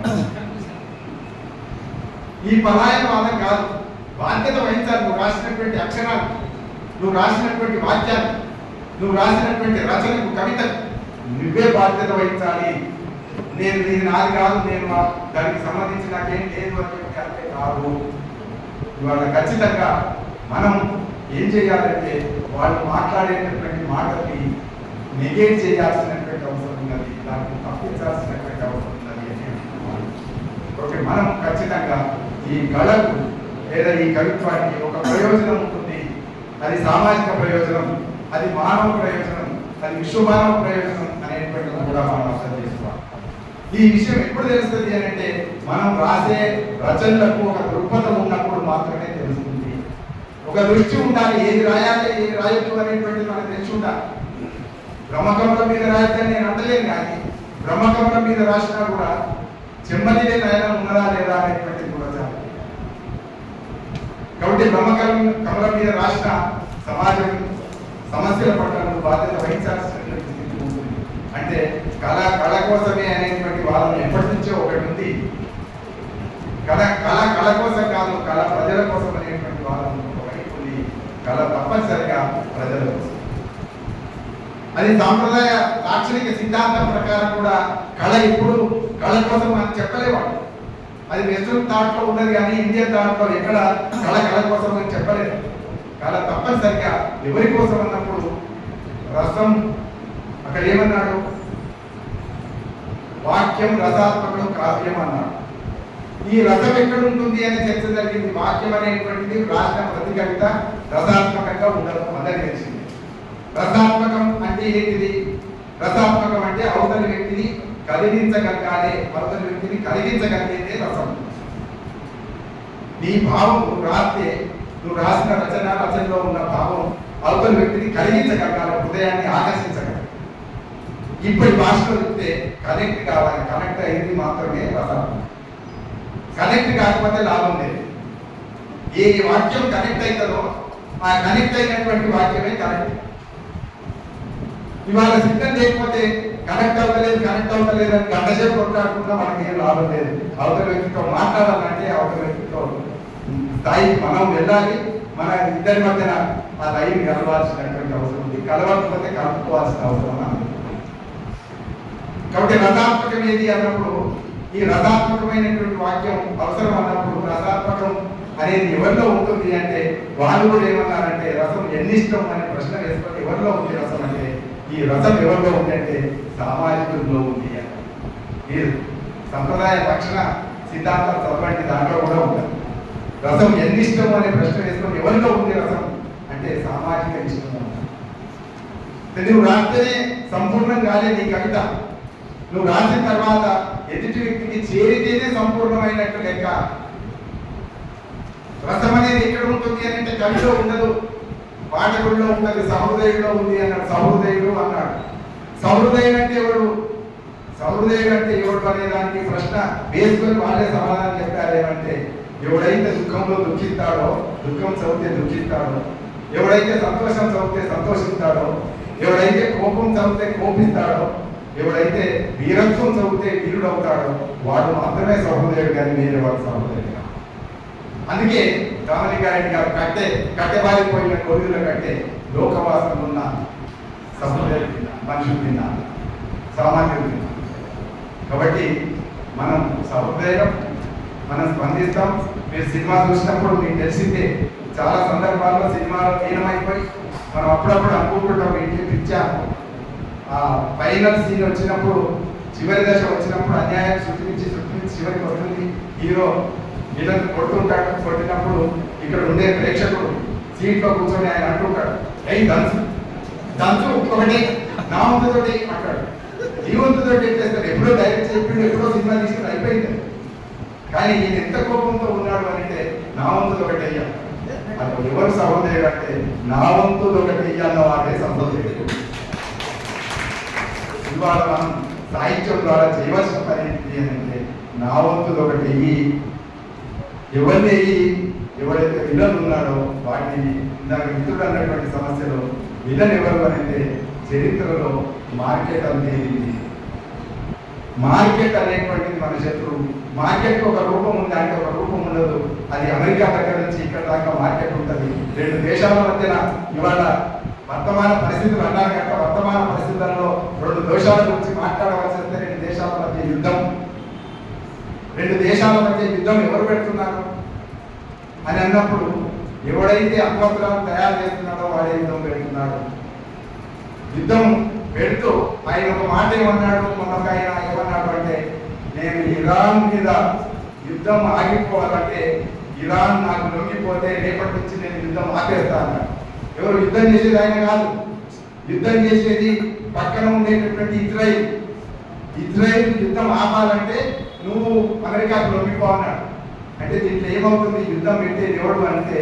ఈ పలాయన వాదం కాదు. బాధ్యత వహించాలి. నువ్వు రాసినటువంటి అక్షరాలు, నువ్వు రాసినటువంటి వాక్యాలు, నువ్వు రాసినటువంటి రచనకు కవిత నువ్వే బాధ్యత వహించాలి. నేను ఇది నాది కాదు, నేను దానికి సంబంధించి నాకేం లేదు అని చెప్పి అంటే కాదు. ఇవాళ ఖచ్చితంగా మనం ఏం చేయాలంటే వాళ్ళు మాట్లాడేటటువంటి మాటల్ని నెగేట్ చేయాల్సినటువంటి అవసరం ఉన్నది, దాన్ని తప్పించాల్సినటువంటి అవసరం ఉన్నది అని ఓకే. మనం ఖచ్చితంగా ఈ కళకు లేదా ఈ కవిత్వానికి ఒక ప్రయోజనం ఉంటుంది. అది సామాజిక ప్రయోజనం, అది మానవ ప్రయోజనం, అది విశ్వమానవ ప్రయోజనం అనేటువంటిది కూడా మనం అర్థం చేసుకోవాలి. ఈ విషయం ఎప్పుడు తెలుస్తుంది అని అంటే మనం రాసే రచనలకు ఒక దృక్పథం ఉన్నప్పుడు మాత్రమే తెలుస్తుంది. ఒక దృష్టి ఉండాలి, ఏది రాయాలి ఏది రాయొద్దు అనేటువంటిది మనకు తెలిసి ఉండాలి. బ్రహ్మకమల మీద రాయొద్దని నేను అంటలేను, కానీ బ్రహ్మకమల మీద రాసినా కూడా చెమ్మదిలే రాయడం ఉన్నదా లేదా అనేటువంటిది కూడా చాలా. కాబట్టి బ్రహ్మకమల మీద రాసిన సమాజం సమస్యల పట్ల బాధ్యత వహించాల్సినటువంటి స్థితి ఉంటుంది. అంటే కళ కోసమే అనేటువంటి వాదన ఎప్పటి నుంచో ఒకటి ఉంది. కళ కోసం కాదు, కళ ప్రజల కోసం అనేటువంటి వాదన ఒకవైపు ఉంది. కళ తప్పనిసరిగా ప్రజల కోసం. అది సాంప్రదాయ దార్శనిక సిద్ధాంతం ప్రకారం కూడా కళ ఇప్పుడు కళ కోసం మనం చెప్పలేవాడు. అది వెస్ట్రన్ థాట్లో ఉన్నది, కానీ ఇండియన్ థాట్లో ఎక్కడ కళ కోసం అని చెప్పలేదు. కళ తప్పనిసరిగా ఎవరి కోసం అన్నప్పుడు రసం అక్కడ ఏమన్నాడు, వాక్యం రసాత్మకం కావ్యం అన్నాడు. ఈ రసం ఎక్కడ ఉంటుంది అని చర్చ జరిగింది. వాక్యం అనేటువంటిది రాసిన ప్రతి కవిత రసాత్మకంగా ఉండదు అదని తెలిసింది. రసాత్మకం అంటే ఏంటిది? రసాత్మకం అంటే అవతలి వ్యక్తిని కలిగించగలగాలి, అవతలి వ్యక్తిని కలిగించగలిగేదే రసం. నీ భావం నువ్వు రాసిన రచనలో ఉన్న భావం అవతలి వ్యక్తిని కలిగించగలగాలి, హృదయాన్ని ఆకర్షించగలగాలి. ఇప్పటి భాషలో చెప్తే కనెక్ట్ కావాలి, కనెక్ట్ అయింది మాత్రమే రసాత్మకం. కనెక్ట్ కాకపోతే లాభం లేదు. ఏ వాక్యం కనెక్ట్ అవుతుందో ఆ కనెక్ట్ అయినటువంటి వాక్యమే కనెక్ట్. ఇవాళ సిద్ధం లేకపోతే కనెక్ట్ అవ్వలేదు అని గంటసేపు కొట్లాడుకున్నా మనకి ఏం లాభం లేదు. అవతల వ్యక్తితో మాట్లాడాలంటే అవతల వ్యక్తితో స్థాయికి మనం వెళ్ళాలి. మన ఇద్దరి మధ్యన ఆ లైన్ కలవాల్సినటువంటి అవసరం ఉంది. కలవకపోతే కలుపుకోవాల్సిన అవసరం ఉంది. కాబట్టి రసాత్మకం ఏది అన్నప్పుడు ఈ రసాత్మకమైనటువంటి వాక్యం అవసరం అన్నప్పుడు రసాత్మకం అనేది ఎవరిలో ఉంటుంది అంటే వాళ్ళు కూడా ఏమన్నారంటే రసం ఎన్నిష్టం అనే ప్రశ్న వేసుకొని ఎవరిలో ఉంది రసం అంటే ఈ రసం ఎవరిలో ఉంది అంటే సామాజికుల్లో ఉంది. ఈ సంప్రదాయ రక్షణ సిద్ధాంతం చదవండి, దాంట్లో కూడా ఉంటుంది. రసం ఎన్ని ఇష్టము అనే ప్రశ్న వేసుకొని ఎవరిలో ఉంది రసం అంటే సామాజిక ఇష్టము. నువ్వు రాస్తేనే సంపూర్ణం కాలేదు ఈ కవిత. నువ్వు రాసిన తర్వాత ఎదుటి వ్యక్తికి చేరితేనే సంపూర్ణమైనట్టు లెక్క. రసం అనేది ఎక్కడ ఉంటుంది అని అంటే కవిలో ఉండదు, పాఠకుల్లో ఉన్నది, సహృదయుల్లో ఉంది అన్నాడు. సహృదయుడు అన్నాడు. సహృదయుడు అంటే ఎవడు? సహృదయుడు అంటే ఎవడు అనే దానికి ప్రశ్న వేసుకొని వాళ్ళే సమాధానం చెప్పారు. ఏమంటే ఎవడైతే దుఃఖంలో దుఃఖిస్తాడో, దుఃఖం చదివితే దుఃఖిస్తాడో, ఎవడైతే సంతోషం చదివితే సంతోషిస్తాడో, ఎవడైతే కోపం చదివితే కోపిస్తాడో, ఎవడైతే వీరత్వం చదివితే వీరుడు అవుతాడో వాడు మాత్రమే సహృదయుడు, కానీ వేరే వాడు సహృదయుడు. అందుకే రామలింగారెడ్డి గారు కట్టెబారిపోయిన కోరికల కట్టే లోకవాసం ఉన్న సహృదయుడు మనుషులు తిన్నారు, సామాన్యులు తిన్నారు. కాబట్టి మనం సహృదయం, మనం స్పందిస్తాం. మీరు సినిమా చూసినప్పుడు మీకు తెలిసిందే, చాలా సందర్భాల్లో సినిమాలో లీనమైపోయి మనం అప్పుడప్పుడు అనుకుంటుంటాం ఏంటి పిచ్చా. ఆ ఫైనల్ సీన్ వచ్చినప్పుడు, చివరి దశ వచ్చినప్పుడు అన్యాయం సృష్టించి చివరికి వస్తుంది. హీరో వీళ్ళని కొడుతుంటాడు. కొట్టినప్పుడు ఇక్కడ ఉండే ప్రేక్షకుడు సీట్లో కూర్చొని ఆయన అంటుంటాడు, దంచు దంచు ఒకటి నా వంతుతోటి అంటాడు. ఈ వంతుతోటి చేస్తాడు. ఎప్పుడో డైరెక్ట్ చెప్పిండు, ఎప్పుడో సినిమా తీసుకుని అయిపోయింది. కానీ ఈయన ఎంత కోపంతో ఉన్నాడు అంటే నా వంతులు ఒకటి అయ్యా. అది ఎవరు సహోదరుడు అంటే నా వంతులు ఒకటి అయ్యన్న వాడే సహోదరుడు. ఇవాళ మనం సాహిత్యం ద్వారా చేయవలసిన పని ఏంటి అంటే నా వంతులు ఒకటి అయ్యి, ఎవరిని అయ్యి, ఎవరైతే విలన్ ఉన్నాడో వాటిని ఇందాక మిత్రుడు అన్నటువంటి సమస్యలో విలన్ ఎవరు అంటే చరిత్రలో మార్కెట్ అనేది, మార్కెట్ అనేటువంటిది మన శత్రువు. మార్కెట్ ఒక రూపం ఉంది అంటే ఒక రూపం ఉండదు. అది అమెరికా దగ్గర నుంచి ఇక్కడ దాకా మార్కెట్ ఉంటుంది. రెండు దేశాల మధ్యన ఇవాళ వర్తమాన పరిస్థితులు అన్నారు కనుక వర్తమాన పరిస్థితుల్లో రెండు దేశాల గురించి మాట్లాడవలసి వస్తే రెండు దేశాల మధ్య యుద్ధం. రెండు దేశాల మధ్య యుద్ధం ఎవరు పెడుతున్నారు అని అన్నప్పుడు ఎవడైతే అణ్వస్త్రాలు తయారు చేస్తున్నాడో వాడే యుద్ధం పెడుతున్నాడు. యుద్ధం పెడుతూ ఆయన ఒక మాట ఏమన్నాడు, మొన్నొక ఆయన ఏమన్నాడు అంటే నేను ఇరాన్ మీద యుద్ధం ఆగిపోవాలంటే ఇరాన్ నాకు లొంగిపోతే రేపటి నుంచి నేను యుద్ధం ఆపేస్తా అన్నాడు. ఎవరు యుద్ధం చేసేది? ఆయన కాదు. యుద్ధం చేసేది పక్కన ఉండేటటువంటి ఇజ్రాయిల్. ఇజ్రాయిల్ యుద్ధం ఆపాలంటే నువ్వు అమెరికాకు లొంగిపో అన్నాడు. అంటే దీంట్లో ఏమవుతుంది? యుద్ధం పెట్టేది ఎవడు అంటే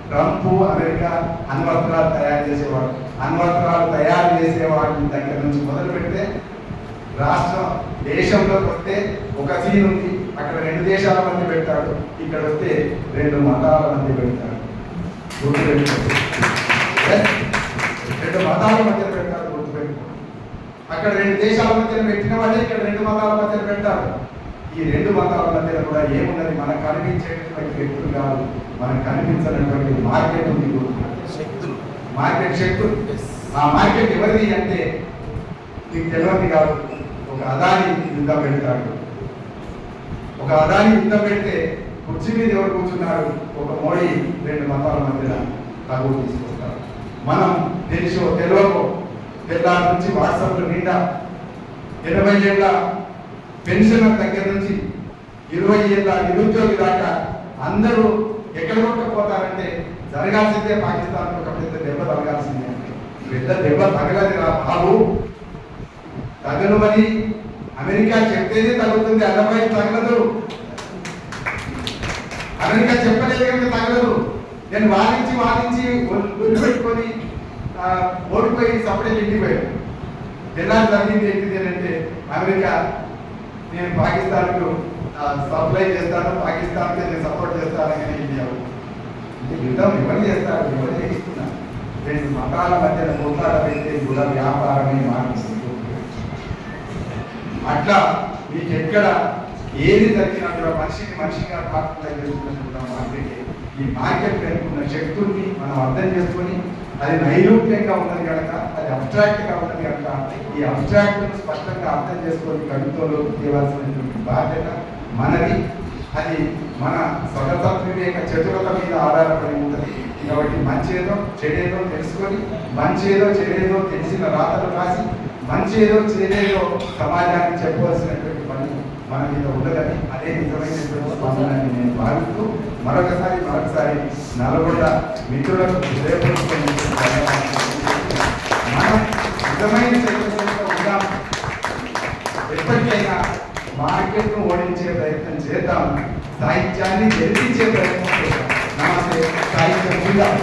ట్రంప్, అమెరికా అణ్వస్త్రాలు తయారు చేసేవాడు. అణ్వస్త్రాలు తయారు చేసేవాడి దగ్గర నుంచి మొదలు పెడితే రాష్ట్రం దేశంలోకి వస్తే ఒక సీన్ ఉంది, అక్కడ రెండు దేశాల మధ్య పెడతాడు, ఇక్కడ వస్తే రెండు మతాల మధ్య పెడతాడు. రెండు మతాల మధ్య పెడతాడు, గుర్తుపెట్టుకో. అక్కడ రెండు దేశాల మధ్య పెట్టిన వాళ్ళే ఇక్కడ రెండు మతాల మధ్య పెడతాడు. ఈ రెండు మతాల మధ్య కూడా ఏమున్నది? మనకు కనిపించేటువంటి వ్యక్తులు కాదు, మనకు కనిపించినటువంటి మార్కెట్ ఉంది, శక్తులు, మార్కెట్ శక్తులు. ఆ మార్కెట్ ఎవరిది అంటే నీకు తెలియదు కాదు. ఒక అదాని యుద్ధం పెడతాడు. ఒక అదాని యుద్ధం పెడితే కుర్చీ మీద ఎవరు కూర్చున్నారు? ఒక మోడీ రెండు మతాల మధ్య తగు తీసుకొస్తారు. మనం తెలుసో తెలియకో తెల్లారి నుంచి వాట్సాప్లో నిండా 80 ఏళ్ళ పెన్షన్ దగ్గర నుంచి 20 ఏళ్ళ నిరుద్యోగి దాకా అందరూ ఎక్కడ కొట్టుకుపోతారంటే జరగాల్సిందే పాకిస్తాన్ ఒక పెద్ద దెబ్బ తగలాల్సిందే. పెద్ద దెబ్బ తగలది రా బాబు, తగలమని అమెరికా చెప్తేనే తగ్గుతుంది, అదపై తగలదు. అమెరికా చెప్పలేదు కనుక తగలదు. నేను వాదించి వదిలిపెట్టుకొని ఓడిపోయి సపరేట్ ఇంటిపోయాను. తెల్లారి తగ్గింది ఏంటిది అంటే అమెరికా నేను పాకిస్తాన్కు సప్లై చేస్తాను, పాకిస్తాన్కి నేను సపోర్ట్ చేస్తాను కానీ ఇండియా అంటే యుద్ధం ఎవరు చేస్తారు? ఎవరు చేయిస్తున్నారు? రెండు మతాల మధ్యన పోట్లాడబెట్టే కూడా వ్యాపారమే మారుతుంది. అట్లా మీకు ఎక్కడ ఏది జరిగినా కూడా మనిషిగా పాత్ర చేసుకుంటున్న మార్కెట్. ఈ మార్కెట్ పెరుగుతున్న శక్తుల్ని మనం అర్థం చేసుకొని అది నైరూప్యంగా ఉన్నది కనుక, అది అబ్స్ట్రాక్ట్గా ఉన్నది కనుక ఈ అబ్స్ట్రాక్ట్ను స్పష్టంగా అర్థం చేసుకొని కవిత్వంలో చేయవలసినటువంటి బాధ్యత మనది. అది మన స్వతత్వివేక చతురత మీద ఆధారపడి ఉంటుంది. కాబట్టి మంచేదో చెడేదో తెలుసుకొని, మంచేదో చెడేదో తెలిసిన రాతలు రాసి, మంచేదో చెడేదో సమాజానికి చెప్పవలసినటువంటి పని మన మీద ఉండదని అదే నిజమైనటువంటి స్పందనని నేను భావిస్తూ మరొకసారి నల్గొండ మిత్రులకు హృదయపూర్వకంగా మనం నిజమైన చైతన్యంతో ఉందాం. ఎప్పటికైనా మార్కెట్ను ఓడించే ప్రయత్నం చేద్దాం, సాహిత్యాన్ని గెలిపించే ప్రయత్నం చేద్దాం. నమస్తే. సాహిత్యం ఉందాం.